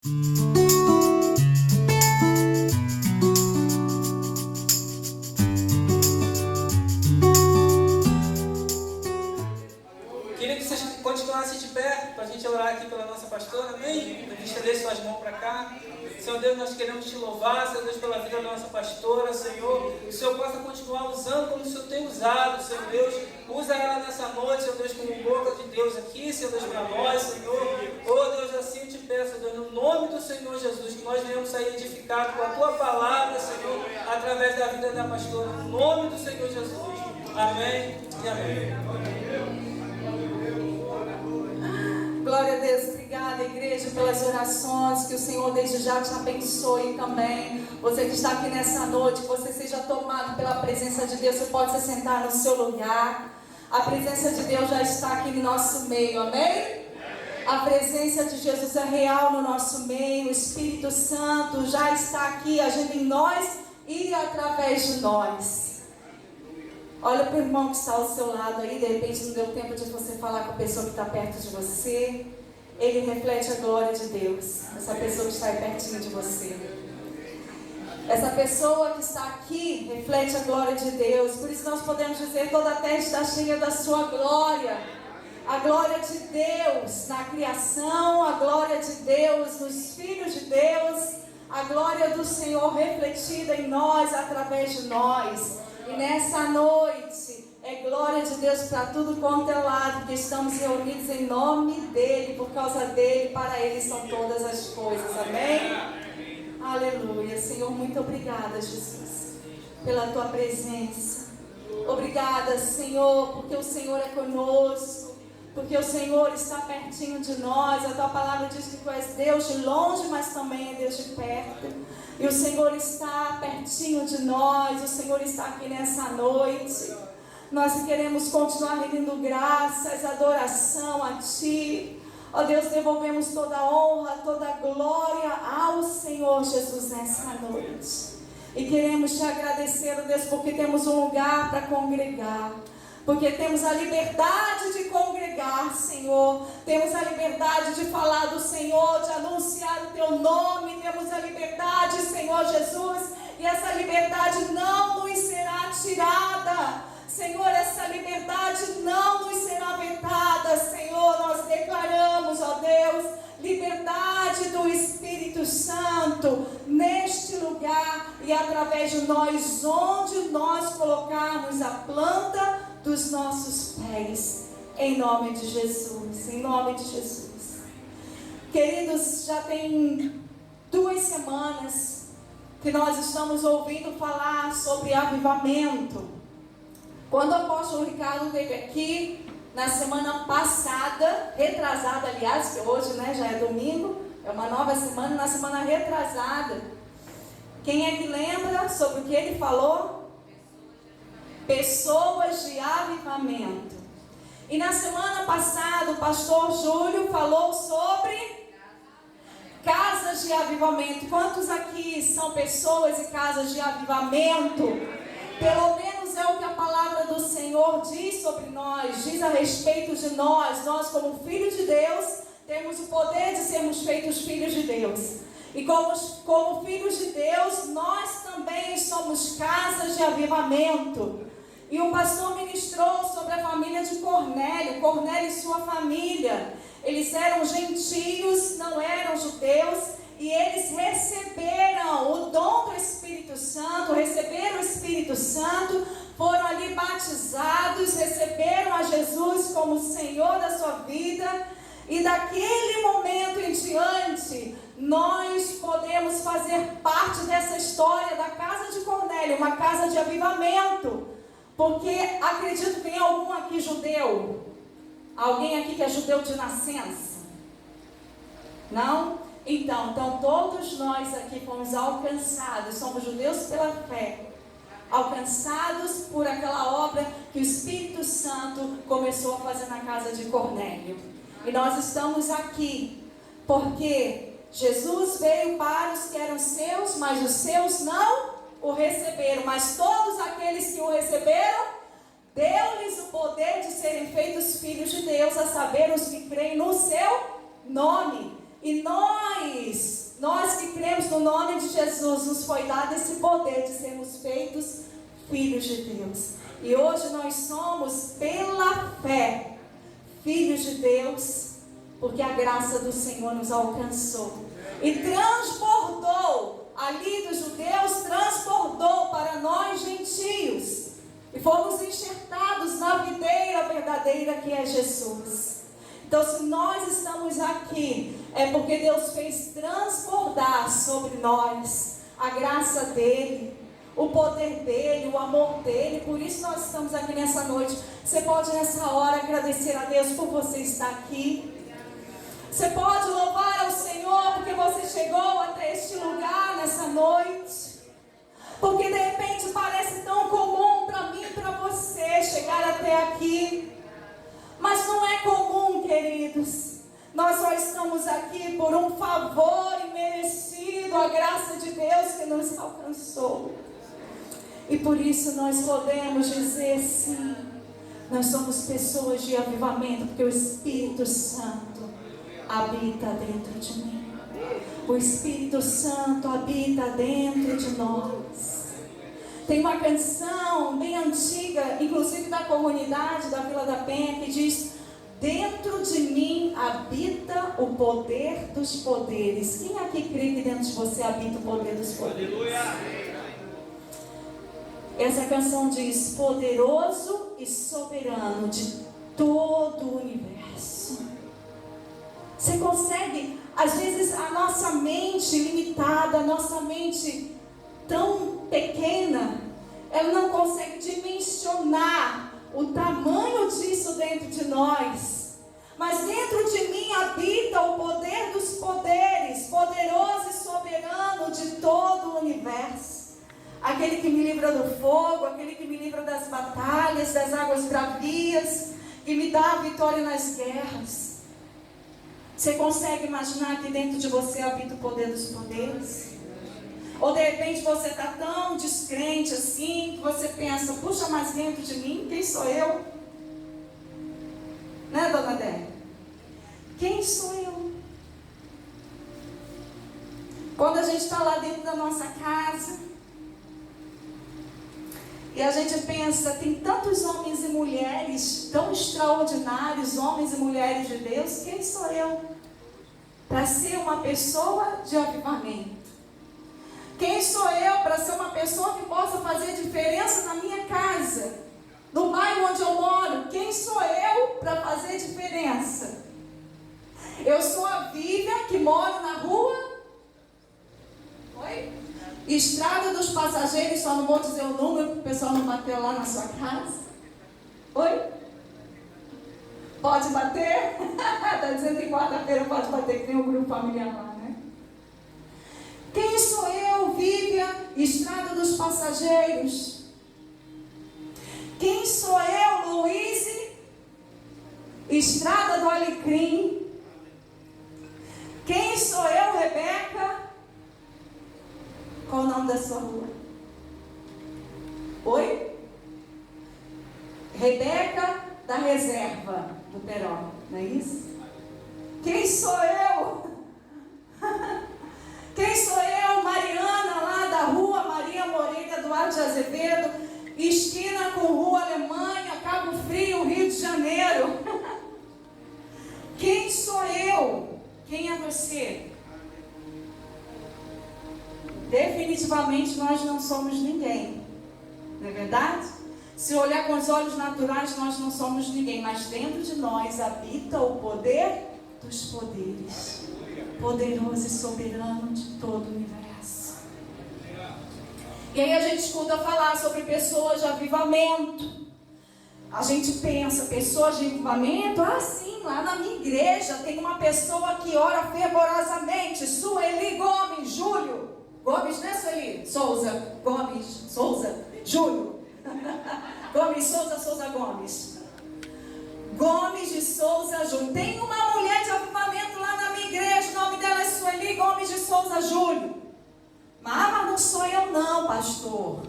Queria que vocês continuassem de pé para a gente orar aqui pela nossa pastora, amém? A gente estender suas mãos para cá. Senhor Deus, nós queremos te louvar, Senhor Deus, pela vida da nossa pastora, Senhor. Que o Senhor possa continuar usando como o Senhor tem usado, Senhor Deus. Usa ela nessa noite, Senhor Deus, como boca de Deus aqui, Senhor Deus, para nós, Senhor. Oh Deus, assim eu te peço, Deus, no nome do Senhor Jesus, que nós venhamos sair edificados com a Tua palavra, Senhor, através da vida da pastora, no nome do Senhor Jesus. Amém e amém. Glória a Deus, obrigada igreja pelas orações, que o Senhor desde já te abençoe também. Você que está aqui nessa noite, que você seja tomado pela presença de Deus, você pode se sentar no seu lugar. A presença de Deus já está aqui no nosso meio, amém? A presença de Jesus é real no nosso meio, o Espírito Santo já está aqui agindo em nós e através de nós. Olha para o irmão que está ao seu lado aí, de repente não deu tempo de você falar com a pessoa que está perto de você. Ele reflete a glória de Deus, essa pessoa que está aí pertinho de você. Essa pessoa que está aqui reflete a glória de Deus. Por isso nós podemos dizer, toda a terra está cheia da sua glória. A glória de Deus na criação, a glória de Deus nos filhos de Deus, a glória do Senhor refletida em nós, através de nós. E nessa noite, é glória de Deus para tudo quanto é lado, porque estamos reunidos em nome dEle, por causa dEle, para Ele são todas as coisas, amém? Aleluia, Senhor, muito obrigada, Jesus, pela Tua presença. Obrigada, Senhor, porque o Senhor é conosco, porque o Senhor está pertinho de nós. A Tua palavra diz que Tu és Deus de longe, mas também é Deus de perto. E o Senhor está pertinho de nós, o Senhor está aqui nessa noite. Nós queremos continuar rendendo graças, adoração a Ti. Ó Deus, devolvemos toda a honra, toda a glória ao Senhor Jesus nessa noite. E queremos Te agradecer, ó Deus, porque temos um lugar para congregar. Porque temos a liberdade de congregar, Senhor. Temos a liberdade de falar do Senhor, de anunciar o Teu nome. Temos a liberdade, Senhor Jesus. E essa liberdade não nos será tirada. Senhor, essa liberdade não nos será vetada. Senhor, nós declaramos, ó Deus, liberdade do Espírito Santo neste lugar e através de nós, onde nós colocarmos a planta dos nossos pés, em nome de Jesus, em nome de Jesus. Queridos, já tem 2 semanas que nós estamos ouvindo falar sobre avivamento. Quando o apóstolo Ricardo esteve aqui, na semana passada, retrasada aliás, que hoje já é domingo, é uma nova semana, na semana retrasada, quem é que lembra sobre o que ele falou? Pessoas de avivamento. E na semana passada o pastor Júlio falou sobre casas de avivamento. Quantos aqui são pessoas e casas de avivamento? Pelo menos é o que a palavra do Senhor diz sobre nós, diz a respeito de nós. Nós, como filhos de Deus, temos o poder de sermos feitos filhos de Deus. E como filhos de Deus, nós também somos casas de avivamento. E o pastor ministrou sobre a família de Cornélio, Cornélio e sua família. Eles eram gentios, não eram judeus, e eles receberam o dom do Espírito Santo, receberam o Espírito Santo, foram ali batizados, receberam a Jesus como Senhor da sua vida, e daquele momento em diante, nós podemos fazer parte dessa história da casa de Cornélio, uma casa de avivamento. Porque acredito que tem algum aqui judeu? Alguém aqui que é judeu de nascença? Não? Então todos nós aqui fomos alcançados, somos judeus pela fé, alcançados por aquela obra que o Espírito Santo começou a fazer na casa de Cornélio. E nós estamos aqui porque Jesus veio para os que eram seus, mas os seus não o receberam, mas todos aqueles que o receberam, deu-lhes o poder de serem feitos filhos de Deus, a saber, os que creem no seu nome. E nós no nome de Jesus nos foi dado esse poder de sermos feitos filhos de Deus. E hoje nós somos, pela fé, filhos de Deus, porque a graça do Senhor nos alcançou. E transbordou, ali dos judeus, transbordou para nós gentios. E fomos enxertados na videira verdadeira que é Jesus. Então, se nós estamos aqui, é porque Deus fez transbordar sobre nós a graça dEle, o poder dEle, o amor dEle. Por isso nós estamos aqui nessa noite. Você pode nessa hora agradecer a Deus por você estar aqui. Você pode louvar ao Senhor porque você chegou até este lugar nessa noite. Porque de repente parece tão comum para mim e para você chegar até aqui. Mas não é comum, queridos. Nós só estamos aqui por um favor imerecido, a graça de Deus que nos alcançou. E por isso nós podemos dizer sim, nós somos pessoas de avivamento, porque o Espírito Santo habita dentro de mim. O Espírito Santo habita dentro de nós. Tem uma canção bem antiga, inclusive da comunidade da Vila da Penha, que diz: dentro de mim habita o poder dos poderes. Quem aqui crê que dentro de você habita o poder dos poderes? Aleluia! Essa canção diz: poderoso e soberano de todo o universo. Você consegue, às vezes a nossa mente limitada, a nossa mente tão pequena, ela não consegue dimensionar o tamanho disso dentro de nós. Mas dentro de mim habita o poder dos poderes, poderoso e soberano de todo o universo. Aquele que me livra do fogo, aquele que me livra das batalhas, das águas bravias, que me dá a vitória nas guerras. Você consegue imaginar que dentro de você habita o poder dos poderes? Ou de repente você está tão descrente assim, que você pensa: puxa, mas dentro de mim, quem sou eu? Né, dona Débora? Quem sou eu? Quando a gente está lá dentro da nossa casa, e a gente pensa, tem tantos homens e mulheres tão extraordinários, homens e mulheres de Deus, quem sou eu para ser uma pessoa de avivamento? Quem sou eu para ser uma pessoa que possa fazer diferença na minha casa, no bairro onde eu moro? Quem sou eu para fazer diferença? Eu sou a Vivian, que moro na rua Estrada dos Passageiros, só não vou dizer o número para o pessoal não bater lá na sua casa. Oi? Pode bater? Está dizendo que quarta-feira pode bater, que tem um grupo familiar lá, né? Quem sou eu, Vivian, Estrada dos Passageiros? Quem sou eu, Luíse, Estrada do Alecrim? Quem sou eu, Rebeca? Qual o nome da sua rua? Oi? Rebeca da Reserva do Peró, não é isso? Quem sou eu? Quem sou eu? Mariana, lá da rua Maria Moreira Duarte de Azevedo, esquina com Rua Alemanha, Cabo Frio, Rio de Janeiro. Quem sou eu? Quem é você? Definitivamente nós não somos ninguém, não é verdade? Se olhar com os olhos naturais, nós não somos ninguém, mas dentro de nós habita o poder dos poderes, poderoso e soberano de todo o universo. E aí a gente escuta falar sobre pessoas de avivamento. A gente pensa, pessoas de avivamento? Ah, sim, lá na minha igreja tem uma pessoa que ora fervorosamente, Sueli Gomes, Júlio. Gomes, né, Sueli? Souza, Gomes, Souza, Júlio. Gomes, Souza, Souza Gomes. Gomes de Souza Júlio. Tem uma mulher de avivamento lá na minha igreja, o nome dela é Sueli Gomes de Souza Júlio. Mas não sou eu não, pastor.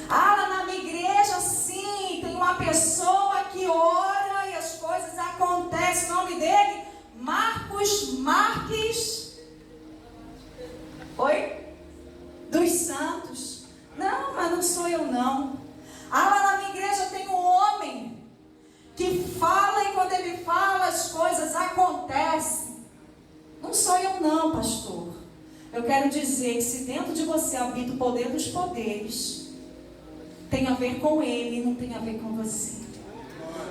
Ah, lá na minha igreja, sim, tem uma pessoa que ora e as coisas acontecem. O nome dele, Marcos Marques Eu quero dizer que se dentro de você habita o poder dos poderes, tem a ver com Ele, não tem a ver com você.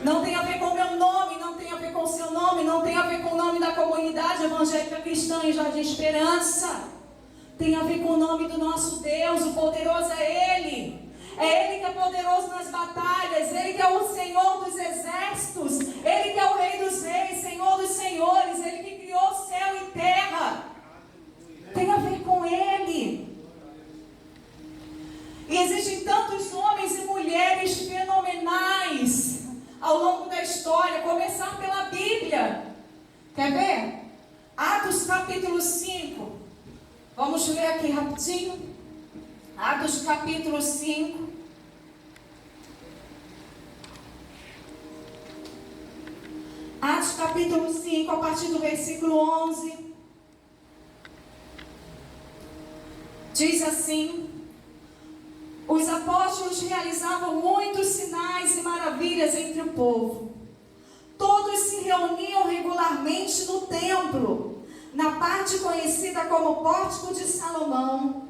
Não tem a ver com o meu nome, não tem a ver com o seu nome, não tem a ver com o nome da comunidade evangélica cristã em Jardim Esperança. Tem a ver com o nome do nosso Deus, o poderoso é Ele. É Ele que é poderoso nas batalhas, Ele que é o Senhor dos exércitos, Ele que é o Rei dos reis, Senhor dos senhores, Ele que criou céu e terra. Tem a ver com Ele. E existem tantos homens e mulheres fenomenais ao longo da história, começar pela Bíblia. Quer ver? Atos capítulo 5. Vamos ler aqui rapidinho. Atos capítulo 5. Atos capítulo 5, a partir do versículo 11. Diz assim: os apóstolos realizavam muitos sinais e maravilhas entre o povo. Todos se reuniam regularmente no templo, na parte conhecida como Pórtico de Salomão.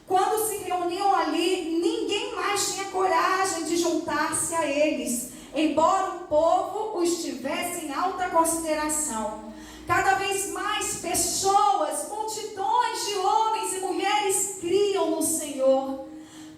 Quando se reuniam ali, ninguém mais tinha coragem de juntar-se a eles, embora o povo os tivesse em alta consideração. Cada vez mais pessoas, multidões de homens e mulheres criam no Senhor.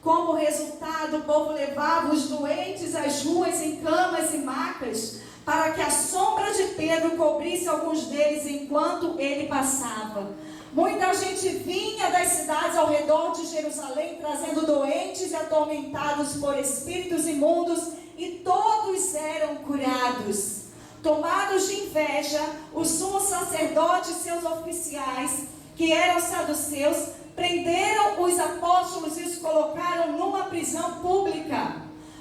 Como resultado, o povo levava os doentes às ruas em camas e macas, para que a sombra de Pedro cobrisse alguns deles enquanto ele passava. Muita gente vinha das cidades ao redor de Jerusalém, trazendo doentes e atormentados por espíritos imundos, e todos eram curados. Tomados de inveja, o sumo sacerdote e seus oficiais, que eram saduceus, prenderam os apóstolos e os colocaram numa prisão pública.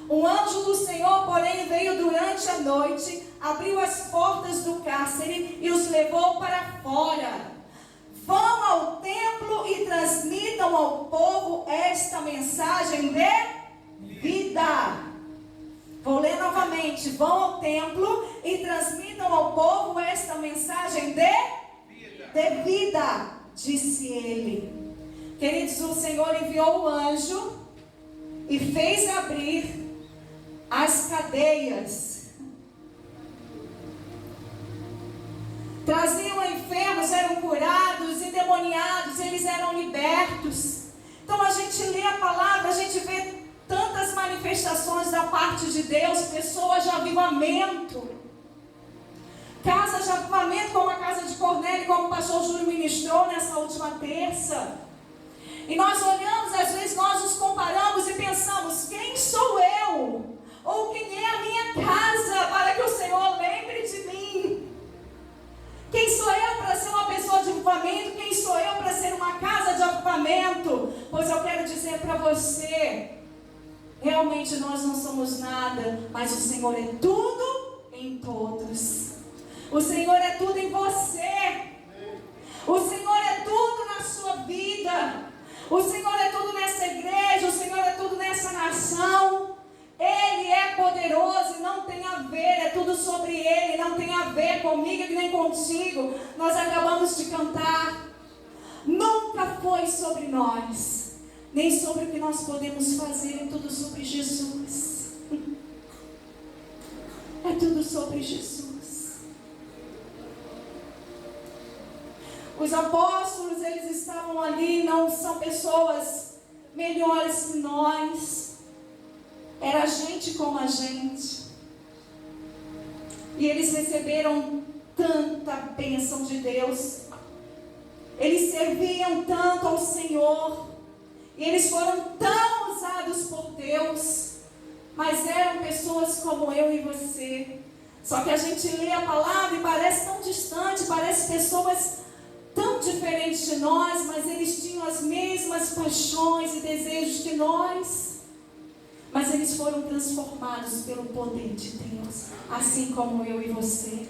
Um anjo do Senhor, porém, veio durante a noite, abriu as portas do cárcere e os levou para fora. Vão ao templo e transmitam ao povo esta mensagem de vida. Vou ler novamente. Vão ao templo e transmitam ao povo esta mensagem de vida, disse ele. Queridos, o Senhor enviou o anjo e fez abrir as cadeias. Traziam enfermos, eram curados, endemoniados, eles eram libertos. Então a gente lê a palavra, a gente vê tantas manifestações da parte de Deus, pessoas de avivamento, casas de avivamento, como a casa de Cornélio, como o pastor Júlio ministrou nessa última terça. E nós olhamos, às vezes nós nos comparamos e pensamos: quem sou eu? Ou quem é a minha casa para que o Senhor lembre de mim? Quem sou eu para ser uma pessoa de avivamento? Quem sou eu para ser uma casa de avivamento? Pois eu quero dizer para você, realmente nós não somos nada, mas o Senhor é tudo em todos. O Senhor é tudo em você. O Senhor é tudo na sua vida. O Senhor é tudo nessa igreja. O Senhor é tudo nessa nação. Ele é poderoso e não tem a ver, é tudo sobre Ele, não tem a ver comigo e nem contigo. Nós acabamos de cantar. Nunca foi sobre nós, nem sobre o que nós podemos fazer, é tudo sobre Jesus. É tudo sobre Jesus. Os apóstolos, eles estavam ali, não são pessoas melhores que nós. Era gente como a gente. E eles receberam tanta bênção de Deus. Eles serviam tanto ao Senhor. E eles foram tão usados por Deus. Mas eram pessoas como eu e você. Só que a gente lê a palavra e parece tão distante. Parece pessoas tão diferentes de nós. Mas eles tinham as mesmas paixões e desejos que nós. Mas eles foram transformados pelo poder de Deus, assim como eu e você.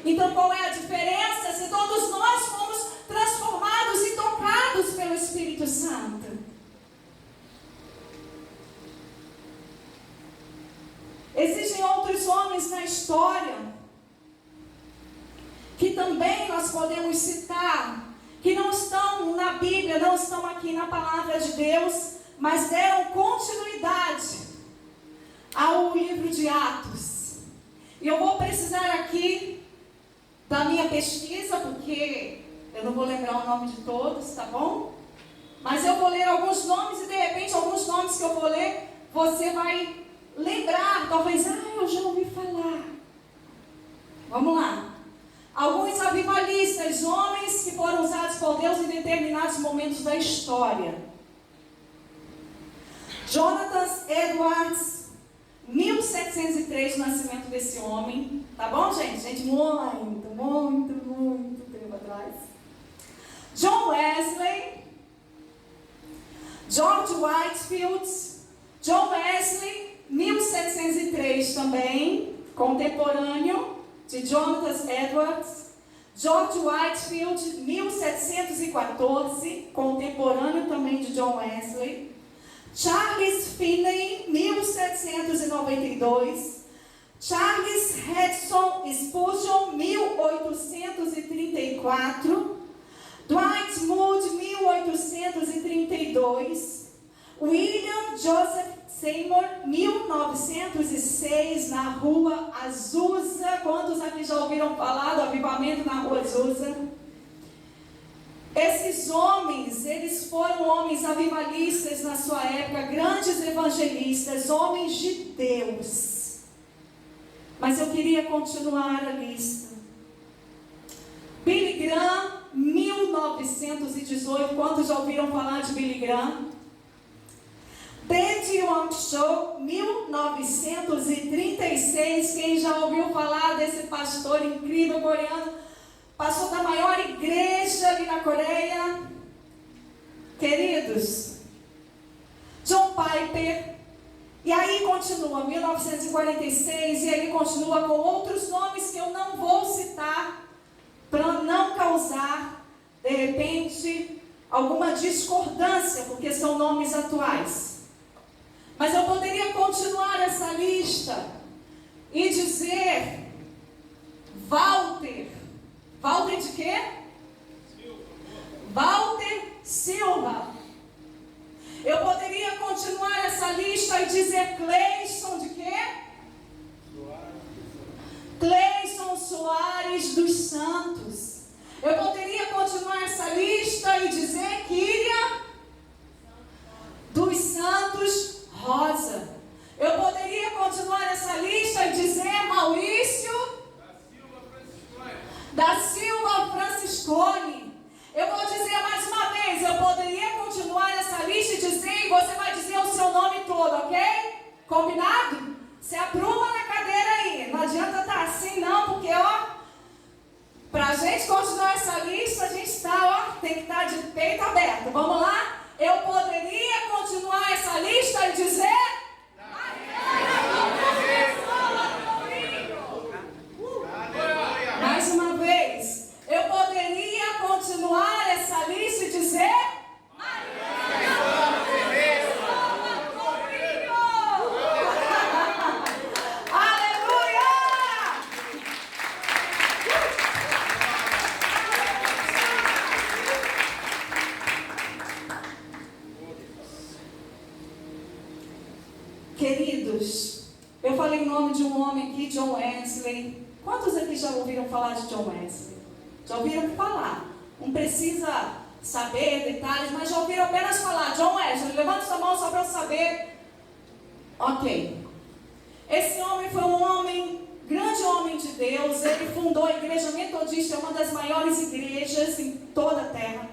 Então qual é a diferença se todos nós fomos transformados e tocados pelo Espírito Santo? Existem outros homens na história que também nós podemos citar, que não estão na Bíblia, Bíblia, não estão aqui na palavra de Deus, mas deram continuidade ao livro de Atos. E eu vou precisar aqui da minha pesquisa, porque eu não vou lembrar o nome de todos, tá bom? Mas eu vou ler alguns nomes e de repente alguns nomes que eu vou ler, você vai lembrar, talvez, eu já ouvi falar. Vamos lá. Alguns avivalistas, homens que foram usados por Deus em determinados momentos da história. Jonathan Edwards, 1703, o nascimento desse homem. Tá bom, gente? Gente, muito tempo atrás. John Wesley, George Whitefield, John Wesley, 1703 também, contemporâneo de Jonathan Edwards. George Whitefield, 1714, contemporâneo também de John Wesley. Charles Finney, 1792. Charles Hudson Spurgeon, 1834. Dwight Moody, 1832. William Joseph Seymour, 1906, na Rua Azusa. Quantos aqui já ouviram falar do avivamento na Rua Azusa? Esses homens, eles foram homens avivalistas na sua época, grandes evangelistas, homens de Deus. Mas eu queria continuar a lista. Billy Graham, 1918, quantos já ouviram falar de Billy Graham? Ted Young Cho, 1936, quem já ouviu falar desse pastor incrível coreano? Pastor da maior igreja ali na Coreia. Queridos, John Piper. E aí continua, 1946, e aí continua com outros nomes que eu não vou citar, para não causar, de repente, alguma discordância, porque são nomes atuais. Mas eu poderia continuar essa lista e dizer Walter de quê? Walter Silva. Eu poderia continuar essa lista e dizer Cleison de quê? Cleison Soares dos Santos. Eu poderia continuar essa lista e dizer Kíria dos Santos Rosa. Eu poderia continuar essa lista e dizer Maurício da Silva Franciscone. Eu vou dizer mais uma vez, eu poderia continuar essa lista e dizer, e você vai dizer o seu nome todo, ok? Combinado? Se apruma na cadeira aí. Não adianta estar assim não, porque pra gente continuar essa lista, a gente tem que estar de peito aberto. Vamos lá? Eu poderia continuar essa lista e dizer mais uma vez, eu poderia continuar essa lista e dizer aleluia! Queridos, eu falei o nome de um homem aqui, John Wesley. Quantos aqui já ouviram falar de John Wesley? Já ouviram falar? Não precisa saber detalhes, mas já ouviram apenas falar. John Wesley, levanta sua mão só para eu saber. Ok. Esse homem foi um homem, grande homem de Deus. Ele fundou a Igreja Metodista, uma das maiores igrejas em toda a terra.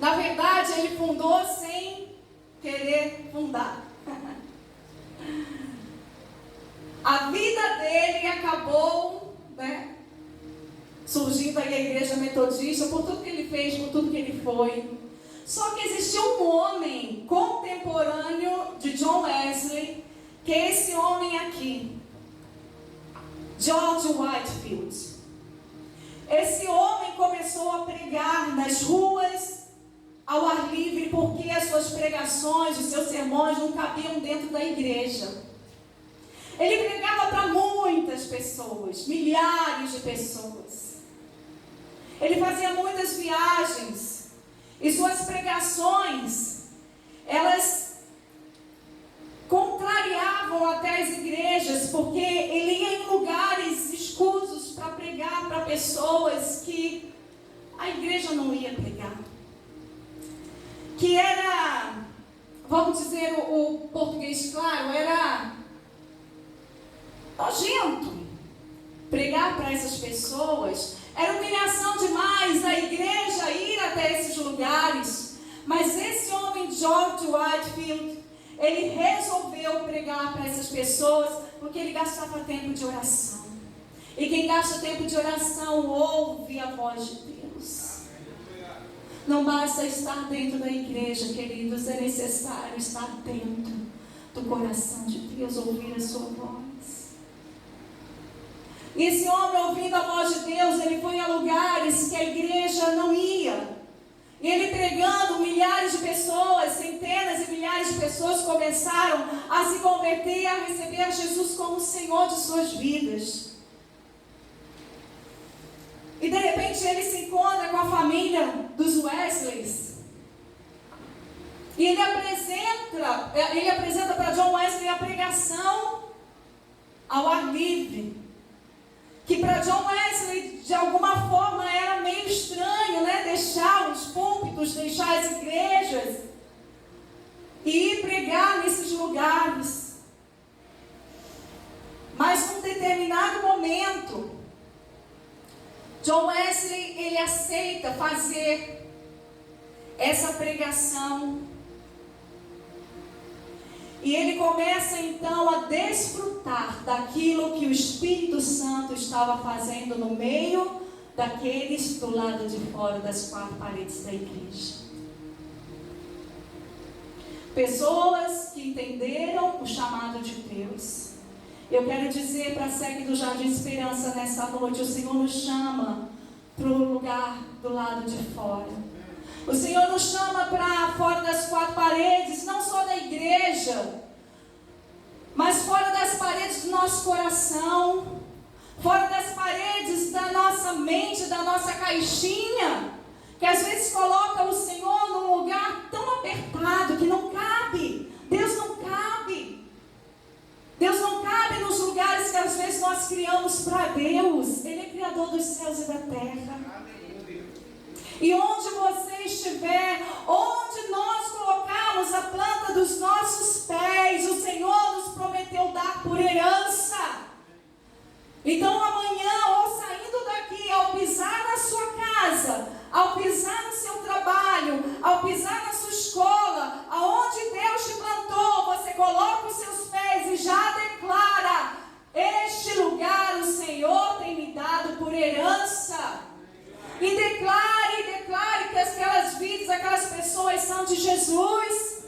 Na verdade, ele fundou sem querer fundar. A vida dele acabou, surgindo aí a Igreja Metodista, por tudo que ele fez, por tudo que ele foi. Só que existiu um homem contemporâneo de John Wesley, que é esse homem aqui, George Whitefield. Esse homem começou a pregar nas ruas, ao ar livre, porque as suas pregações, os seus sermões não cabiam dentro da igreja. Ele pregava para muitas pessoas, milhares de pessoas. Ele fazia muitas viagens E suas pregações, elas contrariavam até as igrejas, porque ele ia em lugares escusos para pregar para pessoas que a igreja não ia pregar. Que era, vamos dizer o português claro, era nojento pregar para essas pessoas. Era humilhação demais a igreja ir até esses lugares. Mas esse homem, George Whitefield, ele resolveu pregar para essas pessoas porque ele gastava tempo de oração. E quem gasta tempo de oração ouve a voz de Deus. Não basta estar dentro da igreja, queridos, é necessário estar dentro do coração de Deus, ouvir a sua voz. E esse homem, ouvindo a voz de Deus, ele foi a lugares que a igreja não ia. E ele pregando, milhares de pessoas, centenas e milhares de pessoas começaram a se converter e a receber a Jesus como o Senhor de suas vidas. E de repente ele se encontra com a família dos Wesleys. E ele apresenta para John Wesley a pregação ao ar livre. Que para John Wesley, de alguma forma, era meio estranho, né? Deixar os púlpitos, deixar as igrejas e ir pregar nesses lugares. Mas num determinado momento, John Wesley, ele aceita fazer essa pregação. E ele começa então a desfrutar daquilo que o Espírito Santo estava fazendo no meio daqueles do lado de fora das quatro paredes da igreja. Pessoas que entenderam o chamado de Deus. Eu quero dizer para a sede do Jardim Esperança nessa noite, o Senhor nos chama para o lugar do lado de fora. O Senhor nos chama para fora das quatro paredes, não só da igreja, mas fora das paredes do nosso coração, fora das paredes da nossa mente, da nossa caixinha, que às vezes coloca o Senhor num lugar tão apertado que não cabe. Deus não cabe. Deus não cabe nos lugares que às vezes nós criamos para Deus. Ele é Criador dos céus e da terra. E onde você estiver, onde nós colocarmos a planta dos nossos pés, o Senhor nos prometeu dar por herança. Então amanhã, ou saindo daqui, ao pisar na sua casa, ao pisar no seu trabalho, ao pisar na sua escola, aonde Deus te plantou, você coloca os seus pés e já declara: este lugar o Senhor tem me dado por herança. E declare que aquelas vidas, aquelas pessoas são de Jesus.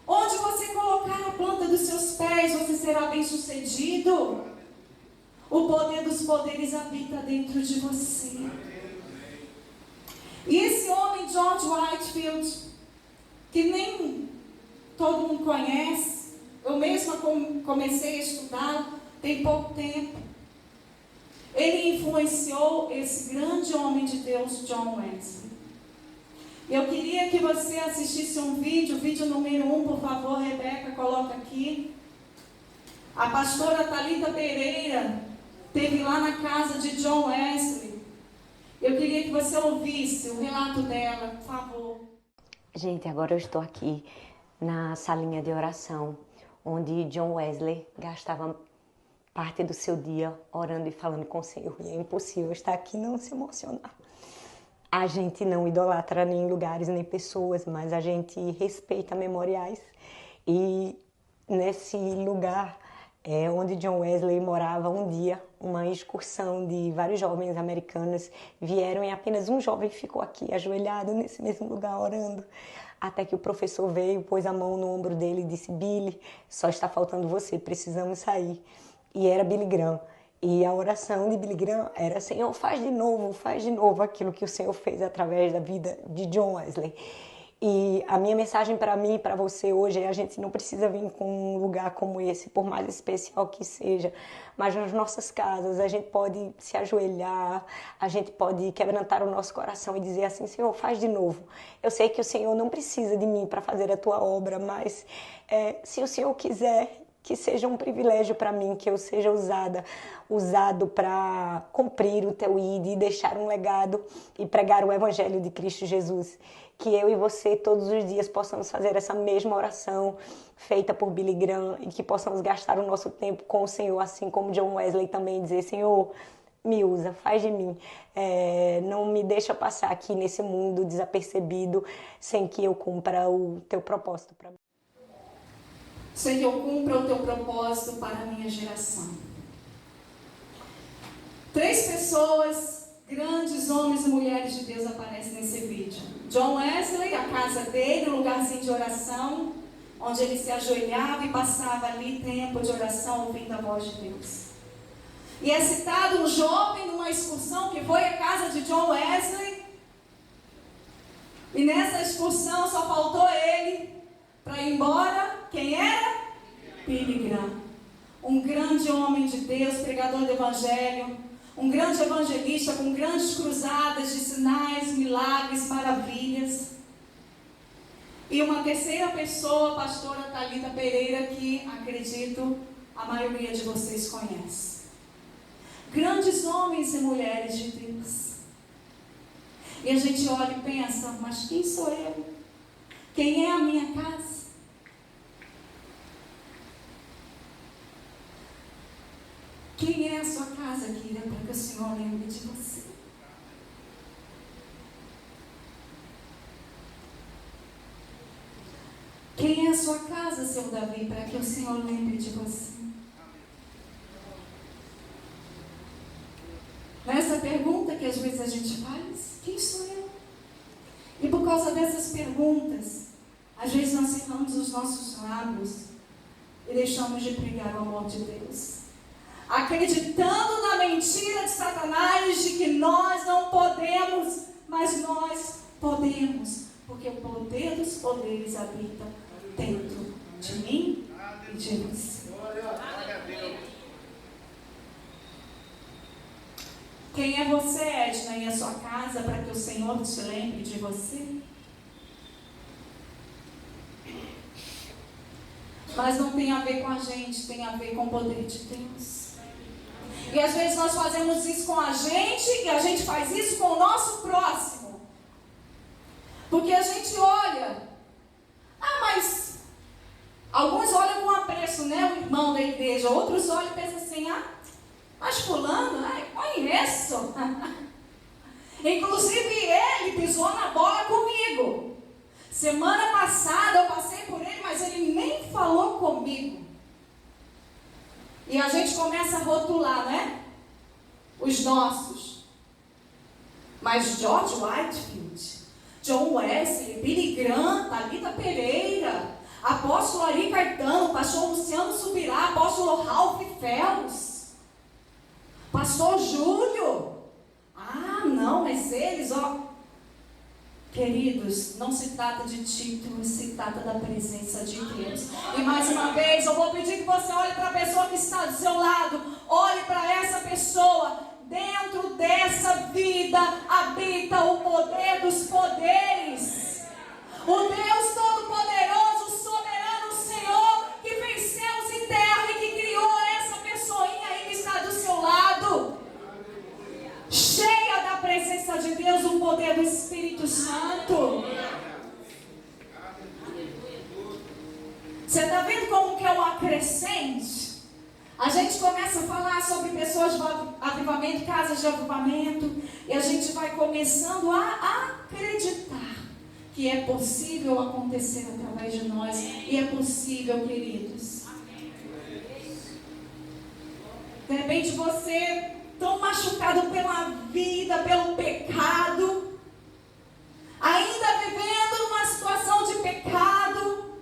Onde você colocar a planta dos seus pés, você será bem sucedido. O poder dos poderes habita dentro de você. E esse homem, George Whitefield, que nem todo mundo conhece, eu mesma comecei a estudar tem pouco tempo. Ele influenciou esse grande homem de Deus, John Wesley. Eu queria que você assistisse um vídeo número 1, por favor, Rebeca, coloca aqui. A pastora Thalita Pereira esteve lá na casa de John Wesley. Eu queria que você ouvisse o relato dela, por favor. Gente, agora eu estou aqui na salinha de oração, onde John Wesley gastava parte do seu dia orando e falando com o Senhor. E é impossível estar aqui e não se emocionar. A gente não idolatra nem lugares, nem pessoas, mas a gente respeita memoriais. E nesse lugar onde John Wesley morava, um dia, uma excursão de vários jovens americanos vieram e apenas um jovem ficou aqui, ajoelhado nesse mesmo lugar, orando. Até que o professor veio, pôs a mão no ombro dele e disse: Billy, só está faltando você, precisamos sair. E era Billy Graham. E a oração de Billy Graham era: Senhor, faz de novo aquilo que o Senhor fez através da vida de John Wesley. E a minha mensagem para mim e para você hoje é: a gente não precisa vir com um lugar como esse, por mais especial que seja, mas nas nossas casas a gente pode se ajoelhar, a gente pode quebrantar o nosso coração e dizer assim: Senhor, faz de novo. Eu sei que o Senhor não precisa de mim para fazer a tua obra, mas se o Senhor quiser, que seja um privilégio para mim, que eu seja usado para cumprir o teu ID e deixar um legado e pregar o Evangelho de Cristo Jesus. Que eu e você todos os dias possamos fazer essa mesma oração feita por Billy Graham e que possamos gastar o nosso tempo com o Senhor, assim como John Wesley também, dizer: Senhor, me usa, faz de mim, não me deixa passar aqui nesse mundo desapercebido sem que eu cumpra o teu propósito para mim. Sem que eu cumpra o teu propósito para a minha geração. 3 pessoas, grandes homens e mulheres de Deus, aparecem nesse vídeo. John Wesley, a casa dele, um lugarzinho de oração, onde ele se ajoelhava e passava ali tempo de oração, ouvindo a voz de Deus. E é citado um jovem numa excursão que foi à casa de John Wesley, e nessa excursão só faltou ele para ir embora. Quem era? Billy Graham. Um grande homem de Deus, pregador do Evangelho, um grande evangelista com grandes cruzadas de sinais, milagres, maravilhas. E uma terceira pessoa, a pastora Thalita Pereira, que acredito a maioria de vocês conhece. Grandes homens e mulheres de Deus. E a gente olha e pensa: mas quem sou eu? Quem é a minha casa? Quem é a sua casa, querida, para que o Senhor lembre de você? Quem é a sua casa, seu Davi, para que o Senhor lembre de você? Nessa pergunta que às vezes a gente faz: quem sou eu? E por causa dessas perguntas, às vezes nós cerramos os nossos lábios e deixamos de pregar o amor de Deus, acreditando na mentira de Satanás de que nós não podemos, mas nós podemos, porque o poder dos poderes habita dentro de mim e de você. Quem é você, Edna, e a sua casa, para que o Senhor te lembre de você? Mas não tem a ver com a gente, tem a ver com o poder de Deus. E às vezes nós fazemos isso com a gente, e a gente faz isso com o nosso próximo. Porque a gente olha, mas alguns olham com apreço, né? O irmão da igreja, outros olham e pensam assim: mas fulano, conheço. Inclusive ele pisou na bola comigo. Semana passada eu passei por ele, mas ele nem falou comigo. E a gente começa a rotular, né? Os nossos. Mas George Whitefield, John Wesley, Billy Graham, Thalita Pereira, apóstolo Ari Caetano, pastor Luciano Subirá, apóstolo Ralph Phelps, pastor Júlio. Não, mas eles, queridos, não se trata de títulos, se trata da presença de Deus. E mais uma vez, eu vou pedir que você olhe para a pessoa que está do seu lado. Olhe para essa pessoa. Dentro dessa vida habita o poder dos poderes. O Deus Todo-Poderoso, soberano Senhor, que fez céus e terra e que criou essa pessoinha aí que está do seu lado. Cheia da presença de Deus, o poder do Espírito Santo. Você está vendo como que é um acrescente? A gente começa a falar sobre pessoas de avivamento, casas de avivamento, e a gente vai começando a acreditar que é possível acontecer através de nós. E é possível, queridos. De repente você, tão machucado pela vida, pelo pecado, ainda vivendo numa situação de pecado,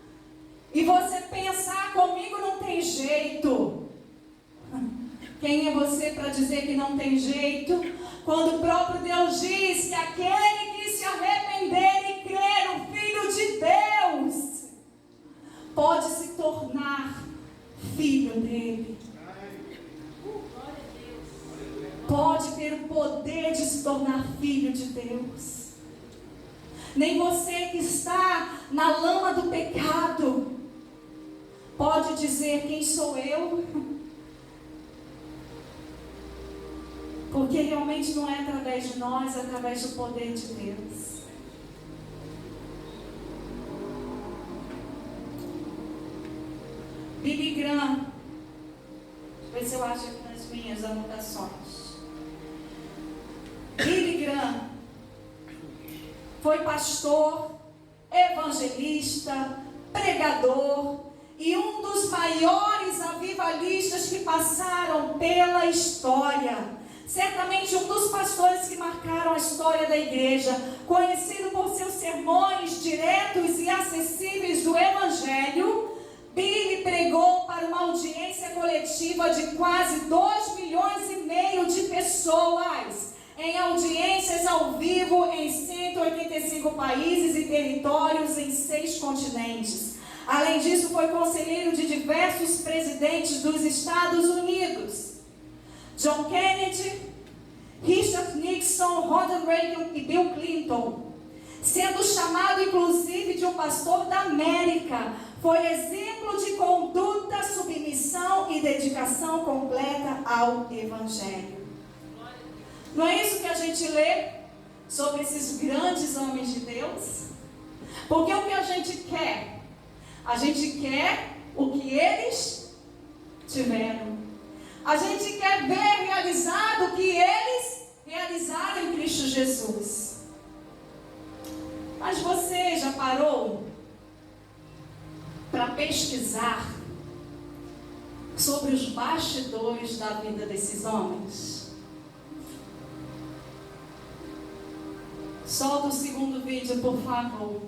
e você pensar: comigo não tem jeito. Quem é você para dizer que não tem jeito, quando o próprio Deus diz que aquele que se arrepender e crer no Filho Nem você que está na lama do pecado pode dizer: quem sou eu? Porque realmente não é através de nós, é através do poder de Deus. Billy Graham, deixa eu ver se eu acho aqui nas minhas anotações. Billy Graham foi pastor, evangelista, pregador e um dos maiores avivalistas que passaram pela história. Certamente um dos pastores que marcaram a história da igreja, conhecido por seus sermões diretos e acessíveis do Evangelho. Billy pregou para uma audiência coletiva de quase 2,5 milhões de pessoas, em audiências ao vivo em 185 países e territórios em 6 continentes. Além disso, foi conselheiro de diversos presidentes dos Estados Unidos. John Kennedy, Richard Nixon, Ronald Reagan e Bill Clinton. Sendo chamado inclusive de um pastor da América, foi exemplo de conduta, submissão e dedicação completa ao Evangelho. Não é isso que a gente lê sobre esses grandes homens de Deus? Porque o que a gente quer? A gente quer o que eles tiveram. A gente quer ver realizado o que eles realizaram em Cristo Jesus. Mas você já parou para pesquisar sobre os bastidores da vida desses homens? Solta o segundo vídeo, por favor.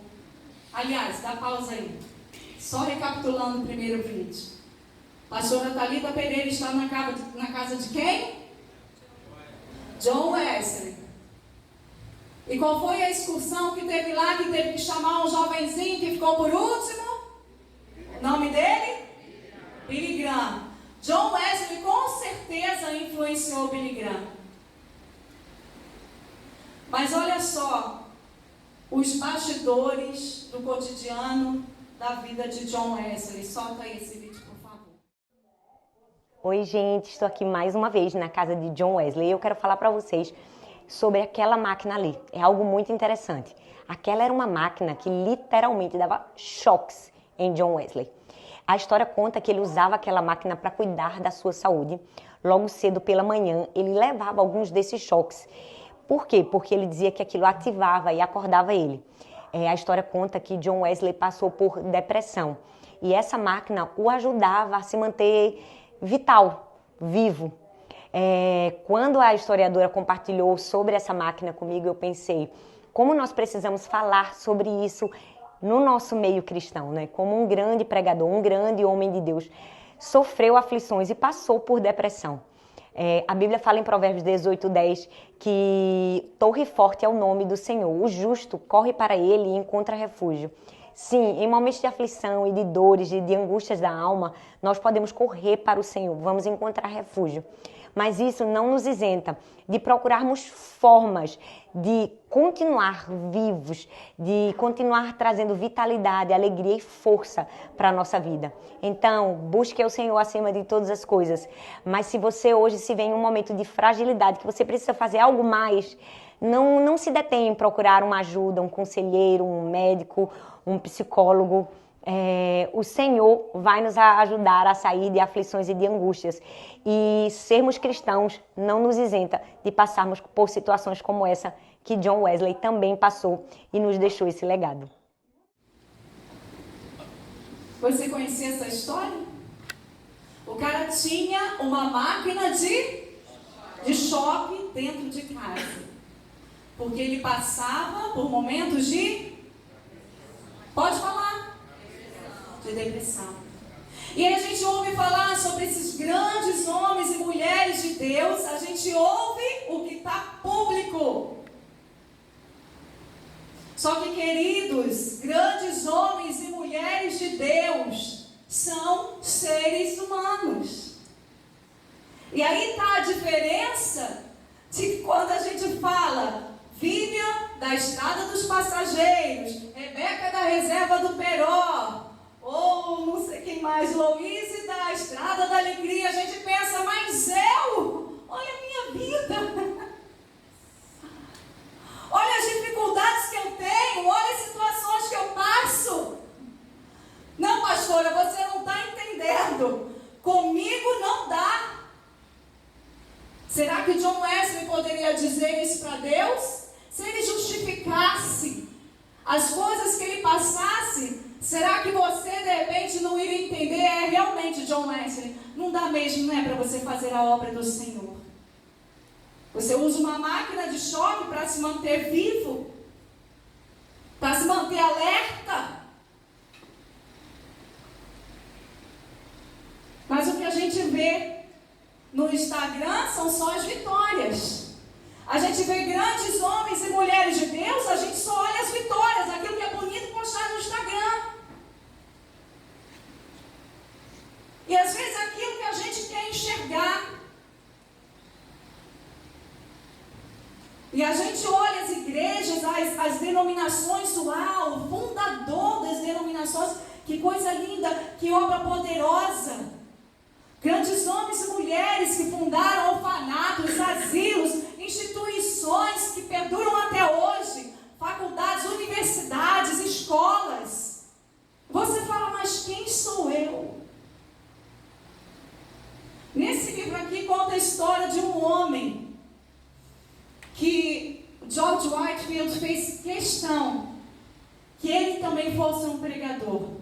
Aliás, dá pausa aí. Só recapitulando o primeiro vídeo. Pastora Thalita Pereira está na casa de quem? John Wesley. E qual foi a excursão que teve lá, que teve que chamar um jovenzinho que ficou por último? O nome dele? Billy Graham. John Wesley com certeza influenciou Billy Graham. Mas olha só, os bastidores do cotidiano da vida de John Wesley. Solta aí esse vídeo, por favor. Oi, gente, estou aqui mais uma vez na casa de John Wesley e eu quero falar para vocês sobre aquela máquina ali. É algo muito interessante. Aquela era uma máquina que literalmente dava choques em John Wesley. A história conta que ele usava aquela máquina para cuidar da sua saúde. Logo cedo pela manhã, ele levava alguns desses choques. Por quê? Porque ele dizia que aquilo ativava e acordava ele. A história conta que John Wesley passou por depressão. E essa máquina o ajudava a se manter vital, vivo. Quando a historiadora compartilhou sobre essa máquina comigo, eu pensei, como nós precisamos falar sobre isso no nosso meio cristão, né? Como um grande pregador, um grande homem de Deus, sofreu aflições e passou por depressão. A Bíblia fala em Provérbios 18:10 que torre forte é o nome do Senhor. O justo corre para ele e encontra refúgio. Sim, em momentos de aflição e de dores e de angústias da alma, nós podemos correr para o Senhor, vamos encontrar refúgio. Mas isso não nos isenta de procurarmos formas de continuar vivos, de continuar trazendo vitalidade, alegria e força para a nossa vida. Então, busque o Senhor acima de todas as coisas. Mas se você hoje se vê em um momento de fragilidade, que você precisa fazer algo mais, não se detém em procurar uma ajuda, um conselheiro, um médico, um psicólogo. O Senhor vai nos ajudar a sair de aflições e de angústias. E sermos cristãos não nos isenta de passarmos por situações como essa que John Wesley também passou e nos deixou esse legado. Você conhecia essa história? O cara tinha uma máquina de choque dentro de casa. Porque ele passava por momentos de... Pode falar. De depressão. E aí a gente ouve falar sobre esses grandes homens e mulheres de Deus, a gente ouve o que está público. Só que, queridos, grandes homens e mulheres de Deus são seres humanos. E aí está a diferença de quando a gente fala Vivian da Estrada dos Passageiros, Rebeca da Reserva do Peró, ou não sei quem mais, Louise da Estrada da Alegria, a gente pensa, mas olha a minha vida, olha as dificuldades que eu tenho, olha as situações que eu passo. Não, pastora, você não está entendendo, comigo não dá. Será que John Wesley poderia dizer isso para Deus? Se ele justificasse as coisas que ele passasse, será que você de repente não iria entender? Realmente, John Wesley, não dá mesmo, não é para você fazer a obra do Senhor. Você usa uma máquina de choque para se manter vivo, para se manter alerta. Mas o que a gente vê no Instagram são só as vitórias. A gente vê grandes homens e mulheres de Deus, a gente só olha as vitórias, aquilo que é bonito postar no Instagram. E às vezes aquilo que a gente quer enxergar. E a gente olha as igrejas, as denominações, uau, o fundador das denominações, que coisa linda, que obra poderosa. Grandes homens e mulheres que fundaram orfanatos, asilos, instituições que perduram até hoje, faculdades, universidades, escolas. Você fala, mas quem sou eu? Nesse livro aqui conta a história de um homem que George Whitefield fez questão que ele também fosse um pregador.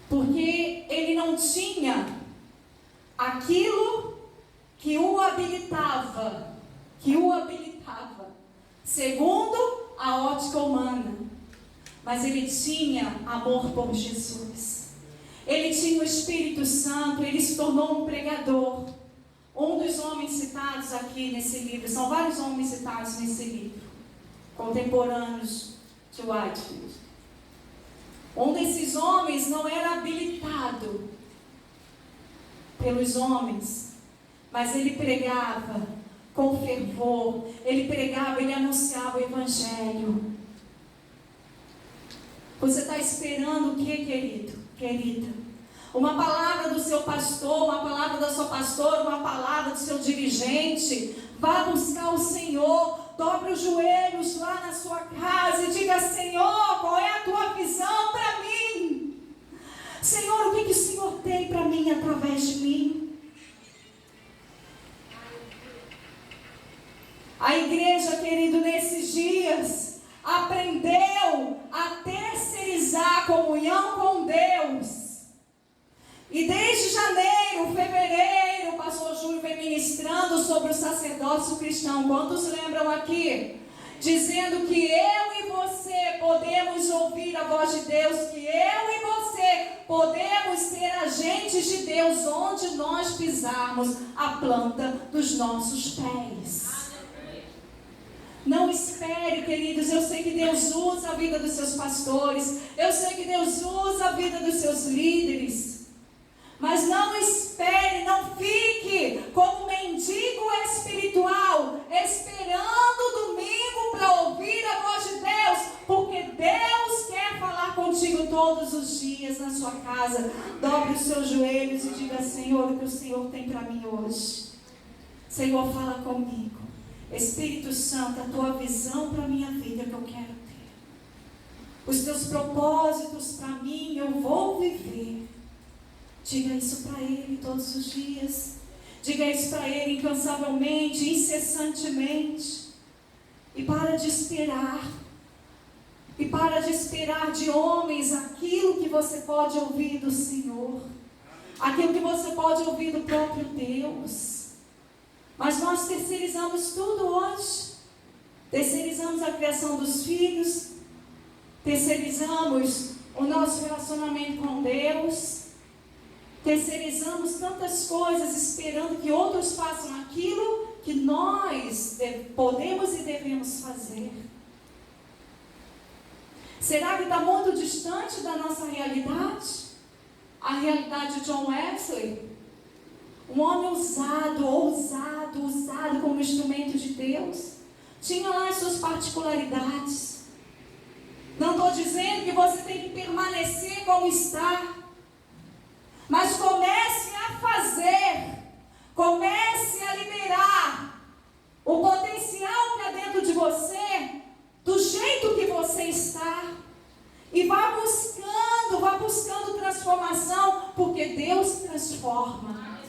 Porque ele não tinha aquilo que o habilitava, segundo a ótica humana. Mas ele tinha amor por Jesus. Ele tinha o Espírito Santo, ele se tornou um pregador. Um dos homens citados aqui nesse livro, são vários homens citados nesse livro, contemporâneos de Whitefield. Um desses homens não era habilitado pelos homens, mas ele pregava com fervor, ele anunciava o Evangelho. Você está esperando o que, querido? Querida? Uma palavra do seu pastor, uma palavra da sua pastora, uma palavra do seu dirigente. Vá buscar o Senhor, dobre os joelhos lá na sua casa e diga: Senhor, qual é a tua visão para mim? Senhor, o que o Senhor tem para mim através de mim? A igreja, querido, nesses dias, aprendeu a terceirizar a comunhão com Deus. E desde janeiro, fevereiro, o pastor Júlio vem ministrando sobre o sacerdócio cristão. Quantos lembram aqui? Dizendo que eu e você podemos ouvir a voz de Deus, que eu e você podemos ser agentes de Deus onde nós pisarmos a planta dos nossos pés. Não espere, queridos, eu sei que Deus usa a vida dos seus pastores, eu sei que Deus usa a vida dos seus líderes. Mas não espere, não fique como mendigo espiritual, esperando o domingo para ouvir a voz de Deus, porque Deus quer falar contigo todos os dias na sua casa. Dobre os seus joelhos e diga: Senhor, o que o Senhor tem para mim hoje? Senhor, fala comigo. Espírito Santo, a tua visão para a minha vida que eu quero ter. Os teus propósitos para mim eu vou viver. Diga isso para Ele todos os dias. Diga isso para Ele incansavelmente, incessantemente. E para de esperar. E para de esperar de homens aquilo que você pode ouvir do Senhor. Aquilo que você pode ouvir do próprio Deus. Mas nós terceirizamos tudo hoje. Terceirizamos a criação dos filhos. Terceirizamos o nosso relacionamento com Deus. Terceirizamos tantas coisas esperando que outros façam aquilo que nós podemos e devemos fazer. Será que está muito distante da nossa realidade? A realidade de John Wesley? Um homem ousado como instrumento de Deus. tinha lá as suas particularidades. Não estou dizendo que você tem que permanecer como está, mas comece a fazer, comece a liberar o potencial que há dentro de você, do jeito que você está, e vá buscando transformação, porque Deus transforma.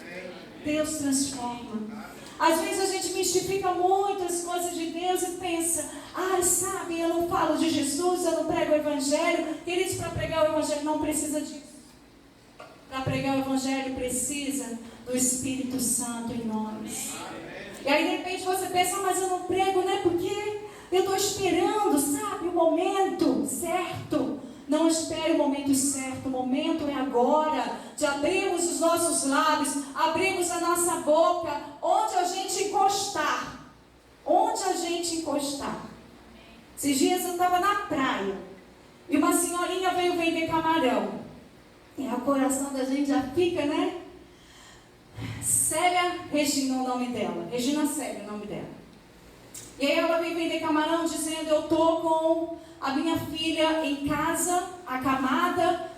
Deus transforma. Às vezes a gente mistifica muito as coisas de Deus e pensa, sabe, eu não falo de Jesus, eu não prego o Evangelho. Queridos, para pregar o Evangelho não precisa disso. Para pregar o Evangelho precisa do Espírito Santo em nós. E aí de repente você pensa, mas eu não prego, né? Porque eu estou esperando, sabe, o momento certo. Não espere o momento certo, o momento é agora, de abrirmos os nossos lábios, abrirmos a nossa boca, onde a gente encostar. Onde a gente encostar. Esses dias eu estava na praia, e uma senhorinha veio vender camarão. E o coração da gente já fica, né? Célia Regina é o nome dela, Regina Célia é o nome dela. E aí ela veio vender camarão dizendo, eu estou com a minha filha em casa, acamada,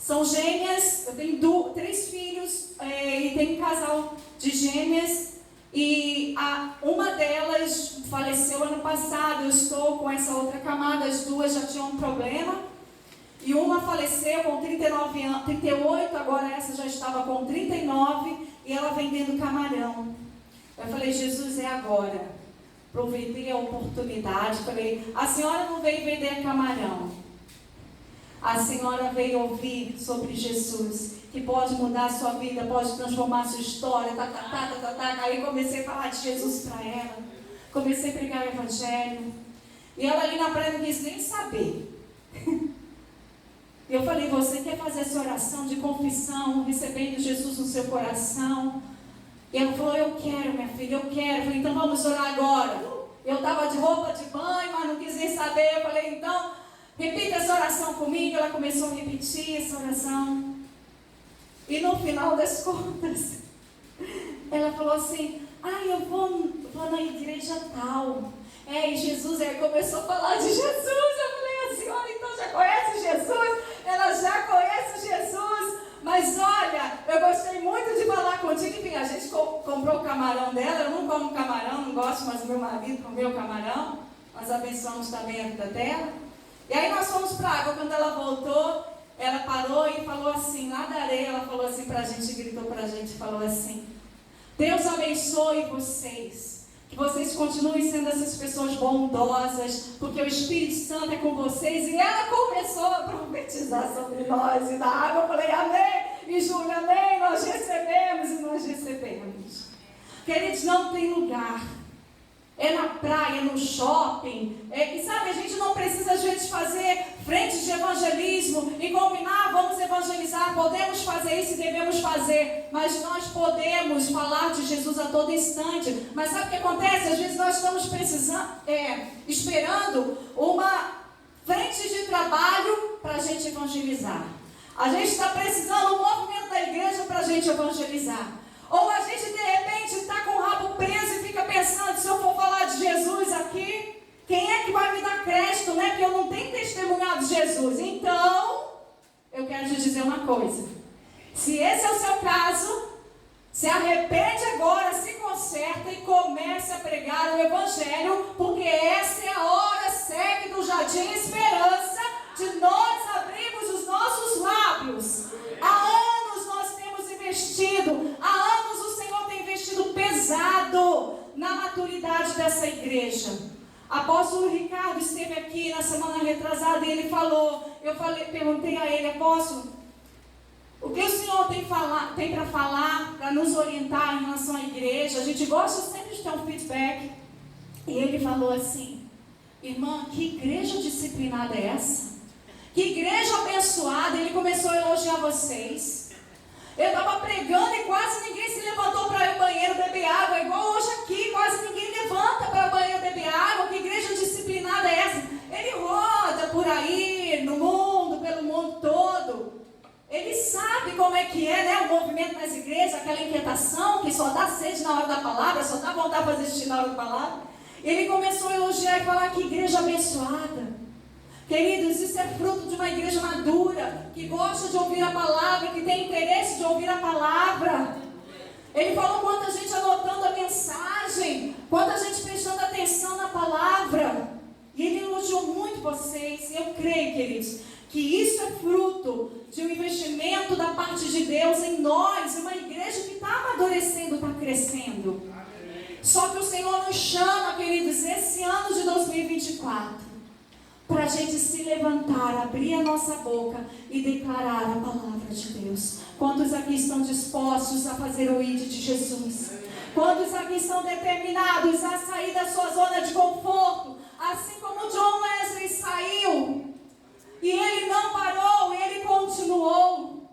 são gêmeas, eu tenho 3 filhos, e tenho um casal de gêmeas, e uma delas faleceu ano passado, eu estou com essa outra camada, as 2 já tinham um problema, e uma faleceu com 39 anos, 38, agora essa já estava com 39, e ela vendendo camarão. Eu falei, Jesus, é agora. Aproveitei a oportunidade, falei, a senhora não veio vender camarão, a senhora veio ouvir sobre Jesus, que pode mudar a sua vida, pode transformar a sua história, Aí comecei a falar de Jesus para ela, comecei a pregar o Evangelho, e ela ali na praia não quis nem saber. E eu falei, você quer fazer essa oração de confissão, recebendo Jesus no seu coração? E ela falou, eu quero, minha filha, eu quero. Eu falei, então vamos orar agora. Eu estava de roupa de banho, mas não quis nem saber. Eu falei, então, repita essa oração comigo. Ela começou a repetir essa oração. E no final das contas, ela falou assim, eu vou na igreja tal. E Jesus, aí começou a falar de Jesus. Eu falei, a senhora então já conhece Jesus? Ela já conhece Jesus. Mas olha, eu gostei muito de falar contigo. Enfim, a gente comprou o camarão dela. Eu não como camarão, não gosto, mas meu marido comeu camarão. Nós abençoamos também a vida dela. E aí nós fomos para a água. Quando ela voltou, ela parou e falou assim, lá da areia, ela falou assim para a gente, gritou para a gente, falou assim, Deus abençoe vocês. Que vocês continuem sendo essas pessoas bondosas, porque o Espírito Santo é com vocês. E ela começou a profetizar sobre nós. E na água eu falei, amém. E Júlia, amém. Nós recebemos e nós recebemos. Queridos, não tem lugar. É na praia, no shopping. E sabe, a gente não precisa às vezes fazer frentes de evangelismo e combinar, vamos evangelizar. Podemos fazer isso e devemos fazer. Mas nós podemos falar de Jesus a todo instante. Mas sabe o que acontece? Às vezes nós estamos esperando uma frente de trabalho para a gente evangelizar. A gente está precisando do movimento da igreja para a gente evangelizar. Ou a gente de repente está com o rabo preso e fica pensando, se eu for falar de Jesus aqui, quem é que vai me dar crédito, né? Porque eu não tenho testemunhado de Jesus. Então, eu quero te dizer uma coisa. Se esse é o seu caso, se arrepende agora, se conserta e comece a pregar o Evangelho, porque essa é a hora segue do Jardim Esperança de nós abrirmos os nossos lábios. Há anos nós temos investido, há anos o Senhor tem investido pesado na maturidade dessa igreja. Apóstolo Ricardo esteve aqui na semana retrasada e ele falou, perguntei a ele, apóstolo, o que o Senhor tem para falar, para nos orientar em relação à igreja? A gente gosta sempre de ter um feedback. E ele falou assim, irmã, que igreja disciplinada é essa? Que igreja abençoada. Ele começou a elogiar vocês. Eu estava pregando e quase ninguém se levantou para ir ao banheiro beber água. Igual hoje aqui, quase ninguém levanta para ir ao banheiro beber água. Que igreja disciplinada é essa? Ele roda por aí, no mundo, pelo mundo todo. Ele sabe como é que é, né? O movimento nas igrejas, aquela inquietação que só dá sede na hora da palavra, só dá vontade de fazer xixi na hora da palavra. Ele começou a elogiar e falar que igreja abençoada. Queridos, isso é fruto de uma igreja madura, que gosta de ouvir a palavra, que tem interesse de ouvir a palavra. Ele falou quanta gente anotando a mensagem, quanta gente prestando atenção na palavra. E ele elogiou muito vocês. E eu creio, queridos, que isso é fruto de um investimento da parte de Deus em nós, uma igreja que está amadurecendo, está crescendo. Só que o Senhor nos chama, queridos, esse ano de 2024, para a gente se levantar, abrir a nossa boca e declarar a palavra de Deus. Quantos aqui estão dispostos a fazer o ID de Jesus? Quantos aqui estão determinados a sair da sua zona de conforto? Assim como John Wesley saiu, e ele não parou, ele continuou.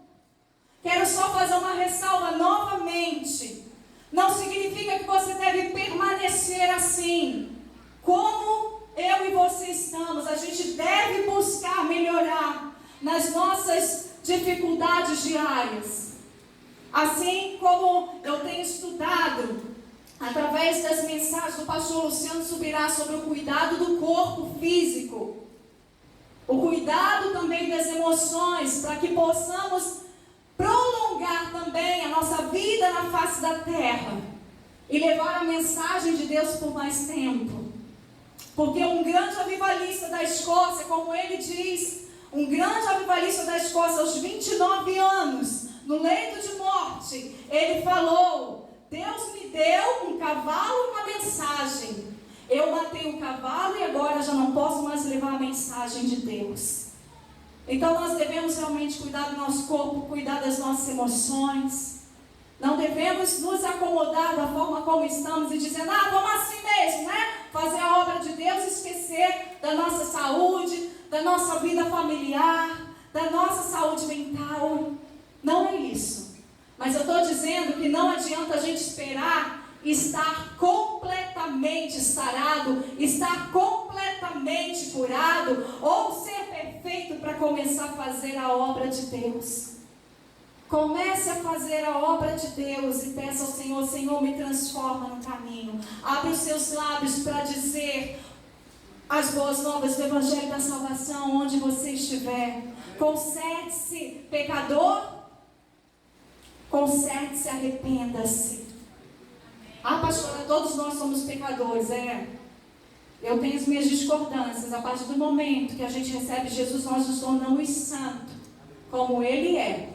Quero só fazer uma ressalva novamente. Não significa que você deve permanecer assim. Como eu e você estamos, a gente deve buscar melhorar nas nossas dificuldades diárias. Assim como eu tenho estudado, através das mensagens do pastor Luciano Subirá, sobre o cuidado do corpo físico, o cuidado também das emoções, para que possamos prolongar também a nossa vida na face da terra e levar a mensagem de Deus por mais tempo. Porque um grande avivalista da Escócia, como ele diz, um grande avivalista da Escócia, aos 29 anos, no leito de morte, ele falou: Deus me deu um cavalo e uma mensagem. Eu matei o cavalo e agora já não posso mais levar a mensagem de Deus. Então nós devemos realmente cuidar do nosso corpo, cuidar das nossas emoções. Não devemos nos acomodar da forma como estamos e dizer: vamos assim mesmo, né? Fazer a obra de Deus e esquecer da nossa saúde, da nossa vida familiar, da nossa saúde mental. Não é isso. Mas eu estou dizendo que não adianta a gente esperar estar completamente sarado, estar completamente curado ou ser perfeito para começar a fazer a obra de Deus. Comece a fazer a obra de Deus e peça ao Senhor: Senhor, me transforma no caminho. Abre os seus lábios para dizer as boas novas do Evangelho da Salvação onde você estiver. Conserte-se, pecador. Conserte-se, arrependa-se. Pastora, todos nós somos pecadores. Eu tenho as minhas discordâncias. A partir do momento que a gente recebe Jesus, nós nos tornamos santos, como Ele é.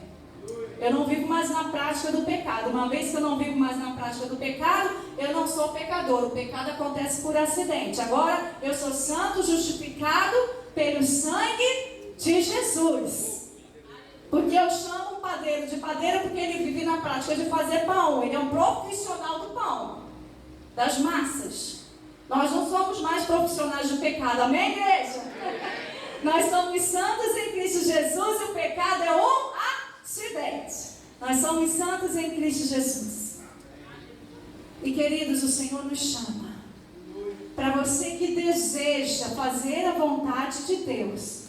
Eu não vivo mais na prática do pecado. Uma vez que eu não vivo mais na prática do pecado, eu não sou pecador. O pecado acontece por acidente. Agora eu sou santo, justificado pelo sangue de Jesus. Porque eu chamo um padeiro de padeiro porque ele vive na prática de fazer pão. Ele é um profissional do pão, das massas. Nós não somos mais profissionais do pecado. Amém, igreja? Nós somos santos em Cristo Jesus e o pecado é um acidente. Nós somos santos em Cristo Jesus. E queridos, o Senhor nos chama para você que deseja fazer a vontade de Deus.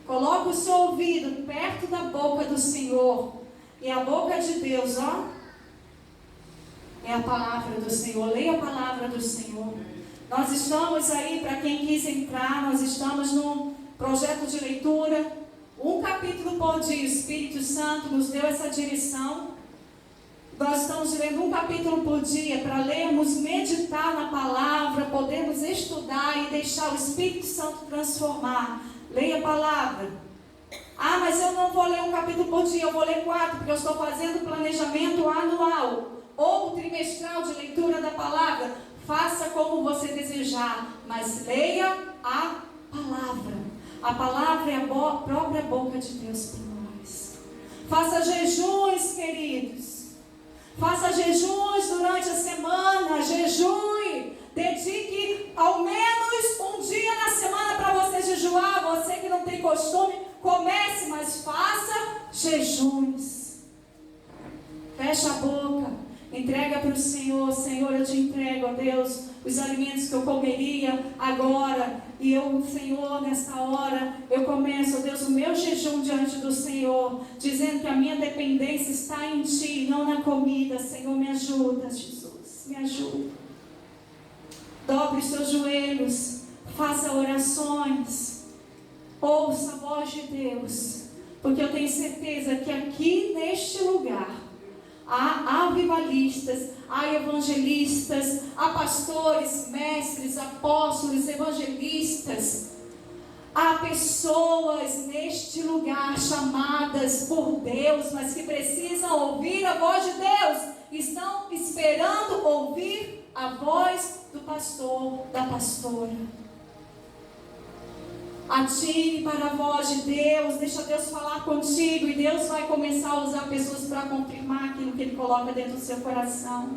Coloque o seu ouvido perto da boca do Senhor. E a boca de Deus, é a palavra do Senhor. Leia a palavra do Senhor. Nós estamos aí, para quem quis entrar, nós estamos num projeto de leitura. Um capítulo por dia. O Espírito Santo nos deu essa direção. Nós estamos lendo um capítulo por dia para lermos, meditar na palavra, podermos estudar e deixar o Espírito Santo transformar. Leia a palavra. Mas eu não vou ler um capítulo por dia, eu vou ler 4, porque eu estou fazendo planejamento anual ou trimestral de leitura da palavra. Faça como você desejar, mas leia a palavra. A palavra é a própria boca de Deus para nós. Faça jejuns, queridos. Faça jejuns durante a semana. Jejue. Dedique ao menos um dia na semana para você jejuar. Você que não tem costume, comece, mas faça jejuns. Fecha a boca. Entrega para o Senhor. Senhor, eu te entrego, ó Deus, os alimentos que eu comeria agora. E eu, Senhor, nesta hora, eu começo, ó Deus, o meu jejum diante do Senhor, dizendo que a minha dependência está em Ti, não na comida. Senhor, me ajuda, Jesus, me ajuda. Dobre os seus joelhos, faça orações, ouça a voz de Deus, porque eu tenho certeza que aqui neste lugar há avivalistas, há evangelistas, há pastores, mestres, apóstolos, evangelistas. Há pessoas neste lugar chamadas por Deus, mas que precisam ouvir a voz de Deus. Estão esperando ouvir a voz do pastor, da pastora. Atire para a voz de Deus, deixa Deus falar contigo, e Deus vai começar a usar pessoas para confirmar aquilo que Ele coloca dentro do seu coração.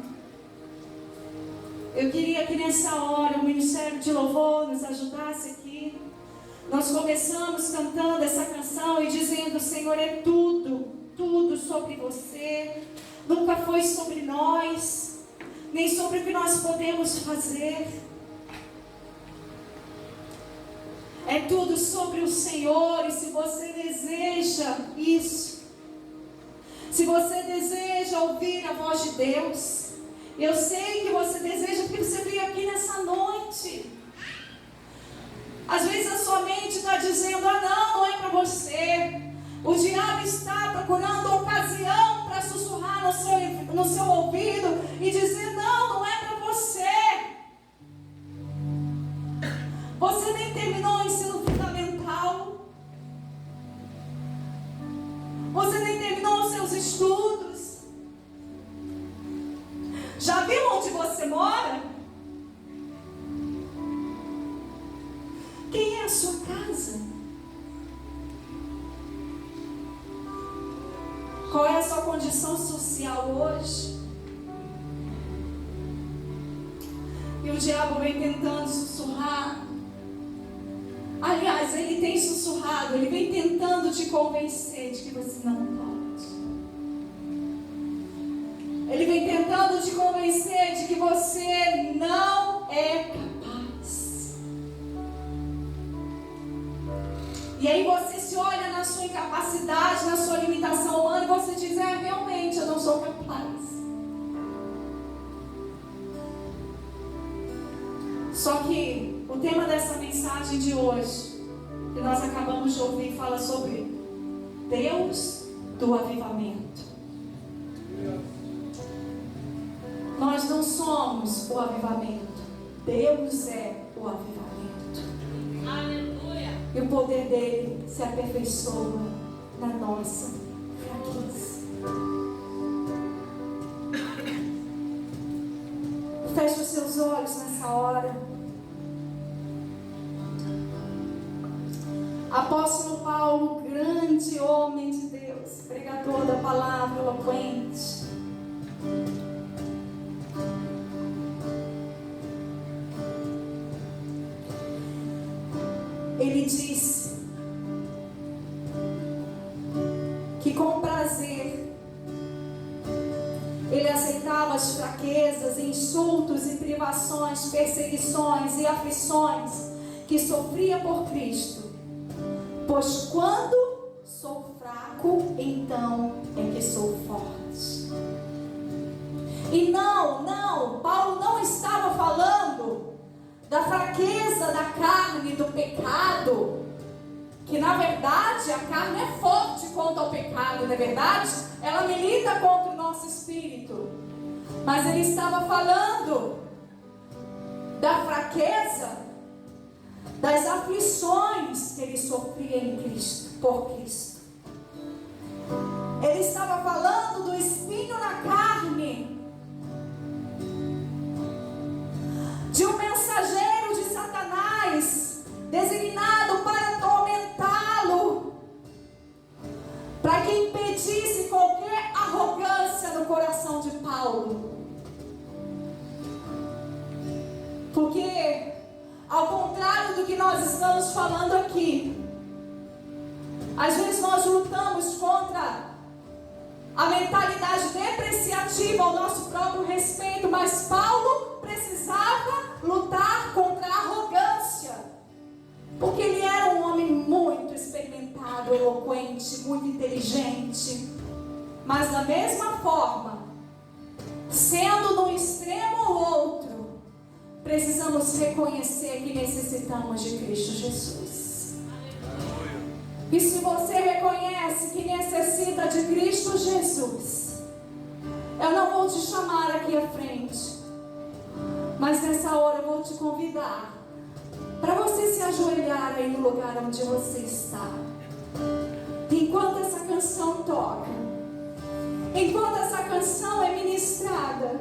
Eu queria que nessa hora o Ministério de Louvor nos ajudasse aqui. Nós começamos cantando essa canção e dizendo: Senhor, é tudo, tudo sobre você. Nunca foi sobre nós, nem sobre o que nós podemos fazer. É tudo sobre o Senhor. E se você deseja isso, se você deseja ouvir a voz de Deus, eu sei que você deseja, porque você veio aqui nessa noite. Às vezes a sua mente está dizendo: não é para você. O diabo está procurando ocasião para sussurrar no seu ouvido e dizer: não é para você. Você nem terminou o ensino fundamental. Você nem terminou os seus estudos. Já viu onde você mora? Quem é a sua casa? Qual é a sua condição social hoje? E o diabo vem tentando sussurrar. Aliás, ele tem sussurrado, ele vem tentando te convencer de que você não pode. Ele vem tentando te convencer de que você não é capaz. E aí você se olha na sua incapacidade, na sua limitação humana, e você diz: realmente eu não sou capaz. Só que o tema dessa mensagem de hoje, que nós acabamos de ouvir, fala sobre Deus do avivamento. Nós não somos o avivamento, Deus é o avivamento. Aleluia. E o poder dele se aperfeiçoa na nossa fraqueza. Feche os seus olhos nessa hora. Apóstolo Paulo, grande homem de Deus, pregador da palavra, eloquente. Ele disse que com prazer ele aceitava as fraquezas, insultos e privações, perseguições e aflições que sofria por Cristo. Pois quando sou fraco, então é que sou forte. E não, Paulo não estava falando da fraqueza da carne, do pecado. Que na verdade a carne é forte contra o pecado, não é verdade? Ela milita contra o nosso espírito. Mas ele estava falando da fraqueza, das aflições que ele sofria em Cristo, por Cristo. Ele estava falando do espinho na carne, de um mensageiro de Satanás, designado para atormentá-lo, para que impedisse qualquer arrogância no coração de Paulo. Porque, ao contrário do que nós estamos falando aqui, às vezes nós lutamos contra a mentalidade depreciativa ao nosso próprio respeito, mas Paulo precisava lutar contra a arrogância, porque ele era um homem muito experimentado, eloquente, muito inteligente. Mas da mesma forma, sendo no extremo ou outro, precisamos reconhecer que necessitamos de Cristo Jesus. E se você reconhece que necessita de Cristo Jesus, eu não vou te chamar aqui à frente, mas nessa hora eu vou te convidar para você se ajoelhar aí no lugar onde você está. Enquanto essa canção toca, enquanto essa canção é ministrada,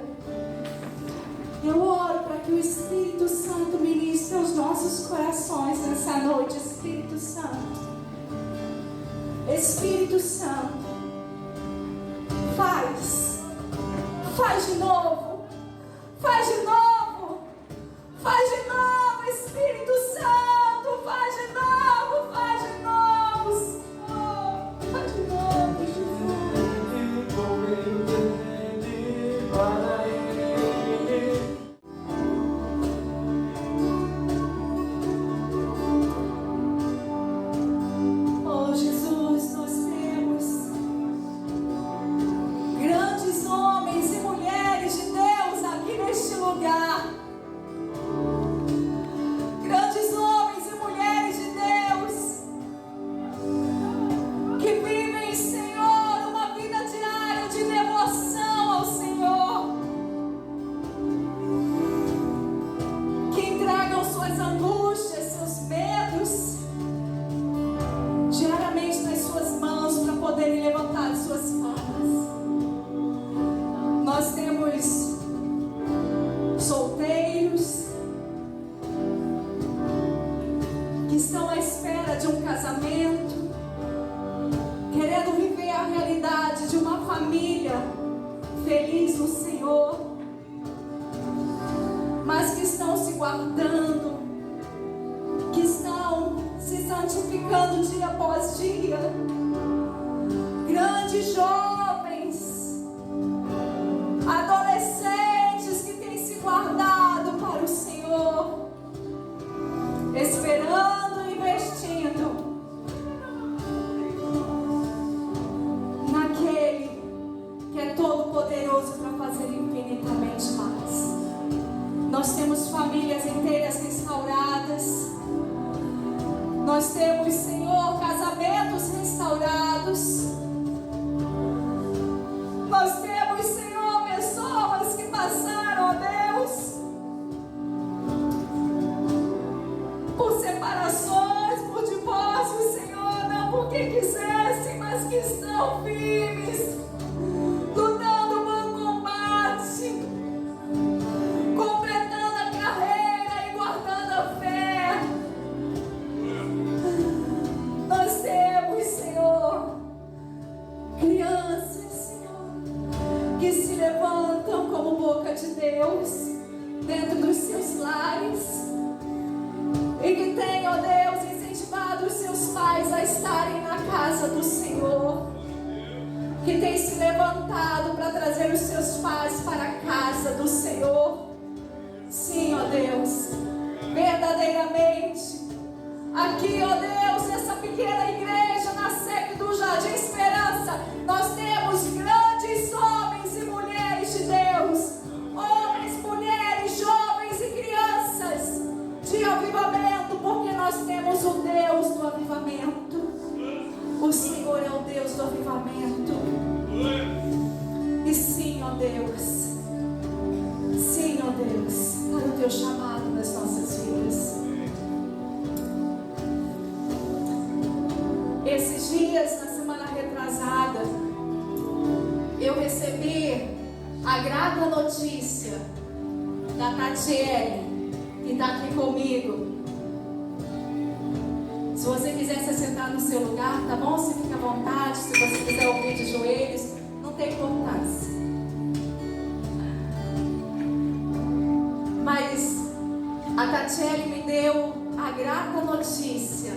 eu oro para que o Espírito Santo ministre aos nossos corações nessa noite. Espírito Santo, Espírito Santo, faz de novo, faz de novo, faz de novo, Espírito Santo, faz de novo, faz de novo, Senhor, faz de novo, Jesus. Oh Jesus, nós temos grandes homens e mulheres de Deus aqui neste lugar. Grandes homens e mulheres de Deus que vivem, Senhor, uma vida diária de devoção ao Senhor, que entregam suas angústias, seus medos diariamente nas suas mãos para poderem levantar as suas palmas. Nós temos solteiros que estão à espera de um casamento, querendo viver a realidade de uma família feliz no Senhor, mas que estão se guardando, que estão se santificando dia após dia. Grandes jovens, adolescentes que têm se guardado para o Senhor, esperando e investindo naquele que é todo poderoso para fazer infinitamente mais. Nós temos famílias inteiras restauradas. Nós temos, Senhor, casamentos restaurados. Nós temos, Senhor, pessoas que passaram, ó Deus, por separações, por divórcios, Senhor, não porque quisessem, mas que estão firmes, lutando o bom combate, completando a carreira e guardando a fé. Nós temos, Senhor, crianças, Senhor, que se levantam como boca de Deus dentro dos seus lares e que têm, ó Deus, incentivado os seus pais a estarem na casa do Senhor, que têm se levantado para trazer os seus pais para a casa do Senhor. Sim, ó Deus, verdadeiramente, aqui, ó Deus, nessa pequena igreja, na SEC do Jardim Esperança, nós temos grandes homens e mulheres de Deus, homens, mulheres, jovens e crianças de avivamento, porque nós temos o Deus do avivamento. O Senhor é o Deus do avivamento. E sim, ó Deus, sim, ó Deus, para o teu chamado nas nossas vidas. Esses dias, na semana retrasada, eu recebi a grata notícia da Tatiele, que está aqui comigo. Se você quiser se sentar no seu lugar, tá bom? Você fica à vontade. Se você quiser ouvir de joelhos, não tem importância. Mas a Tatiele me deu a grata notícia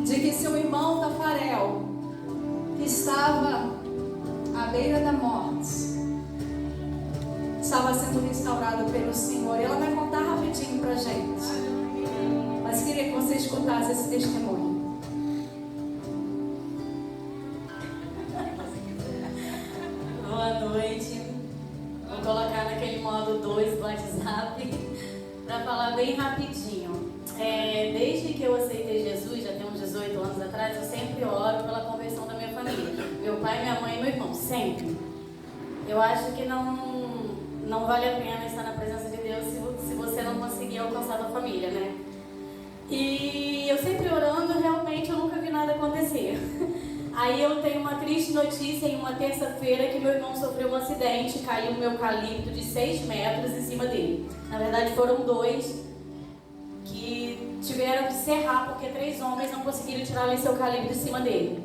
de que seu irmão Tafarel, que estava à beira da morte, estava sendo restaurado pelo Senhor. E ela vai contar rapidinho pra gente, mas queria que você escutasse esse testemunho. Boa noite. Vou colocar naquele modo 2 do WhatsApp. Para falar bem rapidinho, desde que eu aceitei Jesus, já tem uns 18 anos atrás, eu sempre oro pela conversão da minha família. Meu pai, minha mãe e meu irmão, sempre. Eu acho que não vale a pena estar na presença de Deus se você não conseguir alcançar a sua família, né? E eu sempre orando, realmente eu nunca vi nada acontecer. Aí eu tenho uma triste notícia em uma terça-feira que meu irmão sofreu um acidente, caiu um eucalipto de 6 metros em cima dele. Na verdade foram 2 que tiveram que serrar porque 3 homens não conseguiram tirar esse eucalipto de cima dele.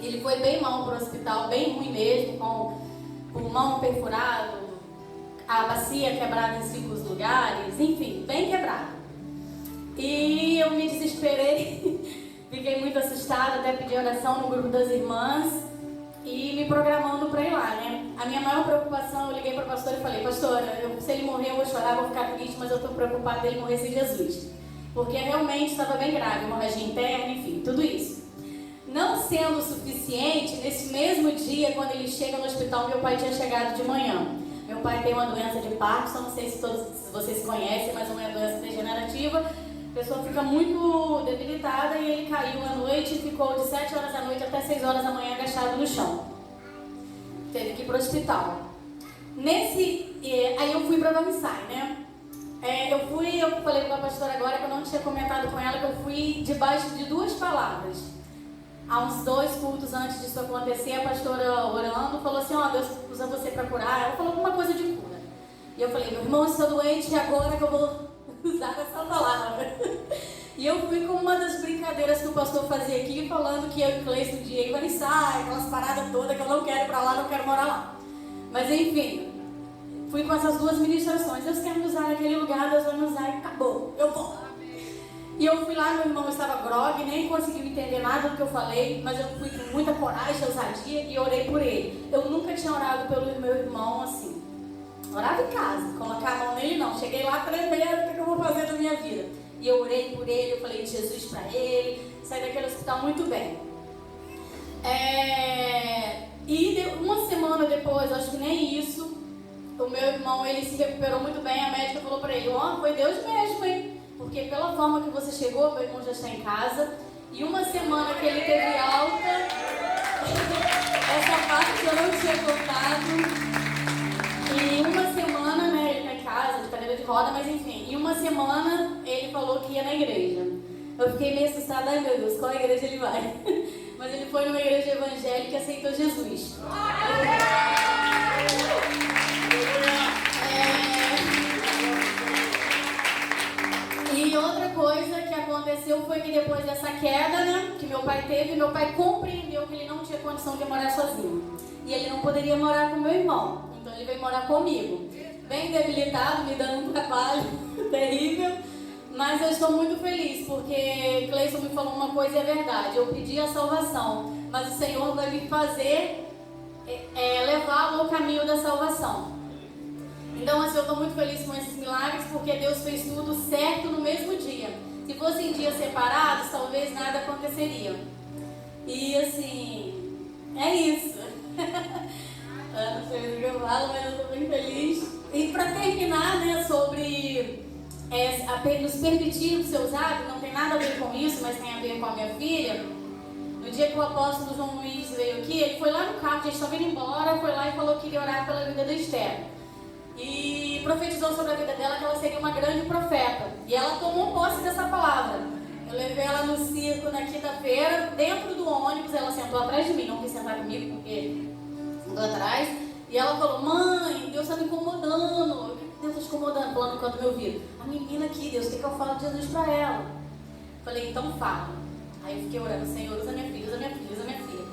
Ele foi bem mal para o hospital, bem ruim mesmo, com o pulmão perfurado, a bacia quebrada em 5 lugares, enfim, bem quebrado. E eu me desesperei. Fiquei muito assustada, até pedi oração no grupo das irmãs e me programando para ir lá, né? A minha maior preocupação, eu liguei para a pastora e falei: pastora, se ele morrer eu vou chorar, vou ficar triste, mas eu estou preocupada dele morrer sem Jesus. Porque realmente estava bem grave, hemorragia interna, enfim, tudo isso. Não sendo o suficiente, nesse mesmo dia, quando ele chega no hospital, meu pai tinha chegado de manhã. Meu pai tem uma doença de Parkinson, não sei se vocês conhecem, mas é uma doença degenerativa. A pessoa fica muito debilitada e ele caiu à noite e ficou de 7 horas da noite até 6 horas da manhã agachado no chão. Teve que ir para o hospital. Aí eu fui para Vamsai, né? Eu falei com a pastora agora que eu não tinha comentado com ela que eu fui debaixo de 2 palavras. Há uns 2 cultos antes disso acontecer, a pastora orando falou assim: ó, Deus usa você para curar. Ela falou alguma coisa de cura. E eu falei: meu irmão está doente, e agora que eu vou usar essa palavra. E eu fui com uma das brincadeiras que o pastor fazia aqui, falando que eu e Cleiton um dia ia ensaiar, aquelas paradas todas que eu não quero ir pra lá, não quero morar lá. Mas enfim, fui com essas 2 ministrações. Deus quer me usar naquele lugar, Deus vai me usar e acabou, eu vou. E eu fui lá, meu irmão estava grogue, nem conseguiu entender nada do que eu falei, mas eu fui com muita coragem, ousadia e orei por ele. Eu nunca tinha orado pelo meu irmão assim. Orava em casa, colocar a mão nele não. Cheguei lá tremendo, o que eu vou fazer da minha vida? E eu orei por ele, eu falei de Jesus para ele, saí daquele hospital muito bem. E uma semana depois, acho que nem isso, o meu irmão, ele se recuperou muito bem. A médica falou para ele: ó, foi Deus mesmo, hein? Porque pela forma que você chegou, meu irmão já está em casa. E uma semana que ele teve alta, essa parte eu não tinha contado. E uma semana, né, ele tá em casa, de cadeira de roda, mas enfim, em uma semana ele falou que ia na igreja. Eu fiquei meio assustada: ai meu Deus, qual igreja ele vai? Mas ele foi numa igreja evangélica e aceitou Jesus. E outra coisa que aconteceu foi que depois dessa queda, né, que meu pai teve, meu pai compreendeu que ele não tinha condição de morar sozinho. E ele não poderia morar com meu irmão. Então ele veio morar comigo, bem debilitado, me dando um trabalho terrível, mas eu estou muito feliz, porque Cleiton me falou uma coisa e é verdade: eu pedi a salvação, mas o Senhor vai me fazer levá-lo ao caminho da salvação. Então assim, eu estou muito feliz com esses milagres, porque Deus fez tudo certo no mesmo dia. Se fossem dias separados, talvez nada aconteceria. E assim, é isso. Eu não sei o que eu falo, mas eu estou bem feliz. E para terminar, né, sobre nos permitir ser usado, não tem nada a ver com isso, mas tem a ver com a minha filha. No dia que o apóstolo João Luiz veio aqui, ele foi lá no carro, a gente estava indo embora, foi lá e falou que iria orar pela vida da Esther. E profetizou sobre a vida dela que ela seria uma grande profeta. E ela tomou posse dessa palavra. Eu levei ela no circo na quinta-feira, dentro do ônibus, ela sentou atrás de mim, não quis sentar comigo porque sentou atrás. E ela falou: mãe, Deus está me incomodando. O que Deus está te incomodando? Falando no canto do meu ouvido: a menina aqui, Deus quer que eu fale de Jesus para ela. Falei: então fala. Aí eu fiquei orando: Senhor, usa minha filha, usa minha filha, usa minha filha.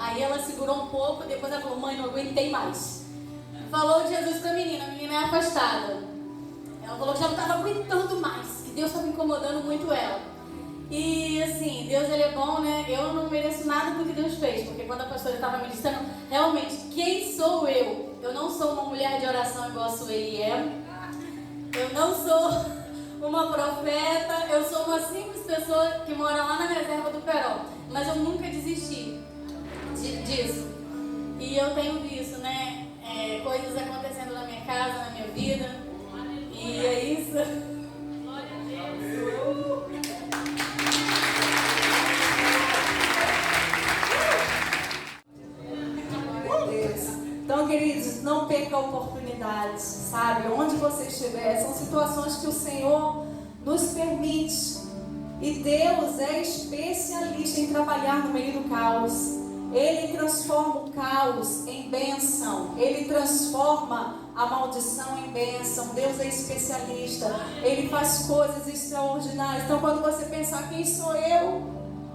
Aí ela segurou um pouco, depois ela falou: mãe, não aguentei mais. Falou de Jesus para a menina é afastada. Ela falou que já não estava aguentando mais, que Deus estava incomodando muito ela. E assim, Deus ele é bom, né? Eu não mereço nada do que Deus fez, porque quando a pastora estava me dizendo, realmente, quem sou eu? Eu não sou uma mulher de oração igual a Sueli é. Eu não sou uma profeta, eu sou uma simples pessoa que mora lá na reserva do Peró. Mas eu nunca desisti disso. E eu tenho visto, né, coisas acontecendo na minha casa, na minha vida. E é isso. Então, queridos, não perca a oportunidade, sabe? Onde você estiver, são situações que o Senhor nos permite. E Deus é especialista em trabalhar no meio do caos. Ele transforma o caos em bênção. Ele transforma a maldição em bênção. Deus é especialista. Ele faz coisas extraordinárias. Então, quando você pensar, quem sou eu?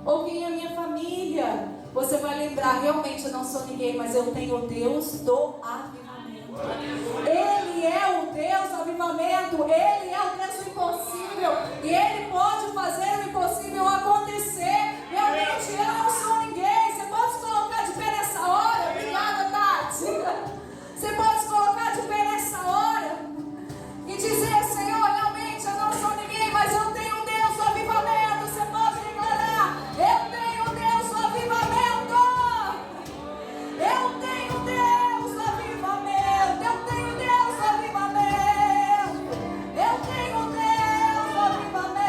Ou quem é a minha família? Você vai lembrar, realmente eu não sou ninguém, mas eu tenho o Deus do avivamento. Ele é o Deus do avivamento. Ele é o Deus do impossível. E Ele pode fazer o impossível acontecer. Realmente eu não sou ninguém. Você pode se colocar de pé nessa hora? Obrigada, Tati. Você pode se colocar de pé nessa hora e dizer, Senhor, realmente eu não sou ninguém, mas eu tenho um Deus do avivamento. Você pode declarar, eu tenho um Deus do avivamento. Eu tenho Deus do avivamento. Eu tenho Deus do avivamento. Eu tenho Deus do avivamento.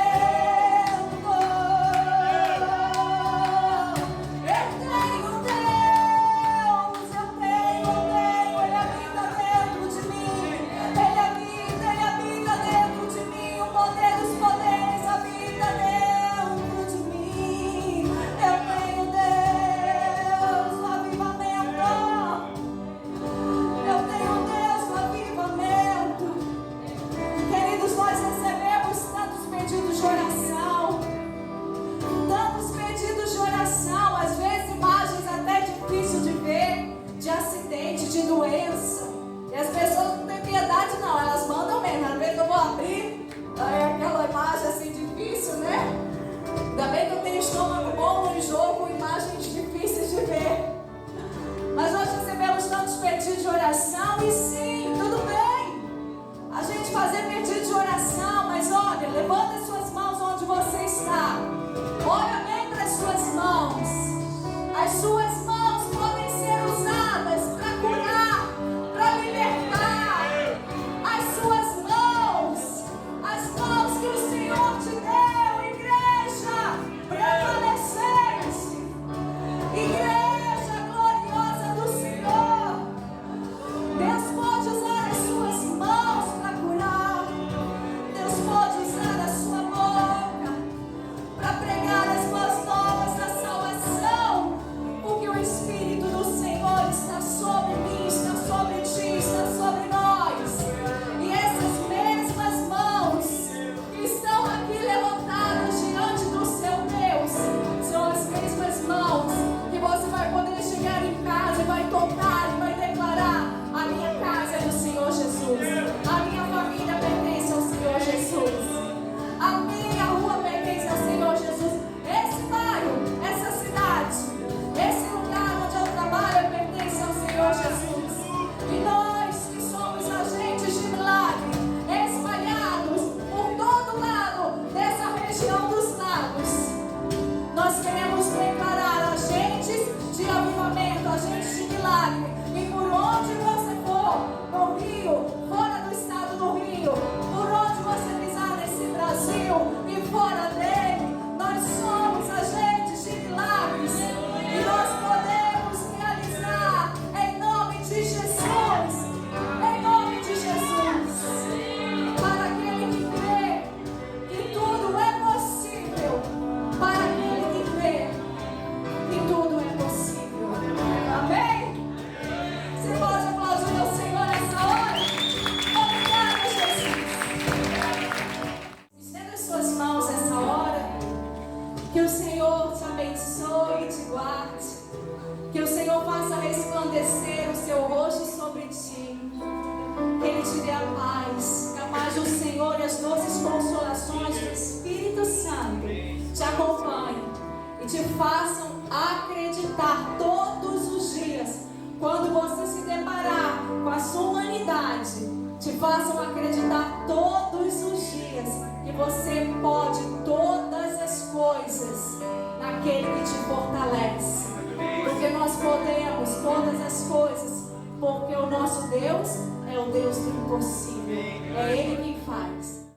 porque o nosso Deus é o Deus do impossível. É Ele quem faz.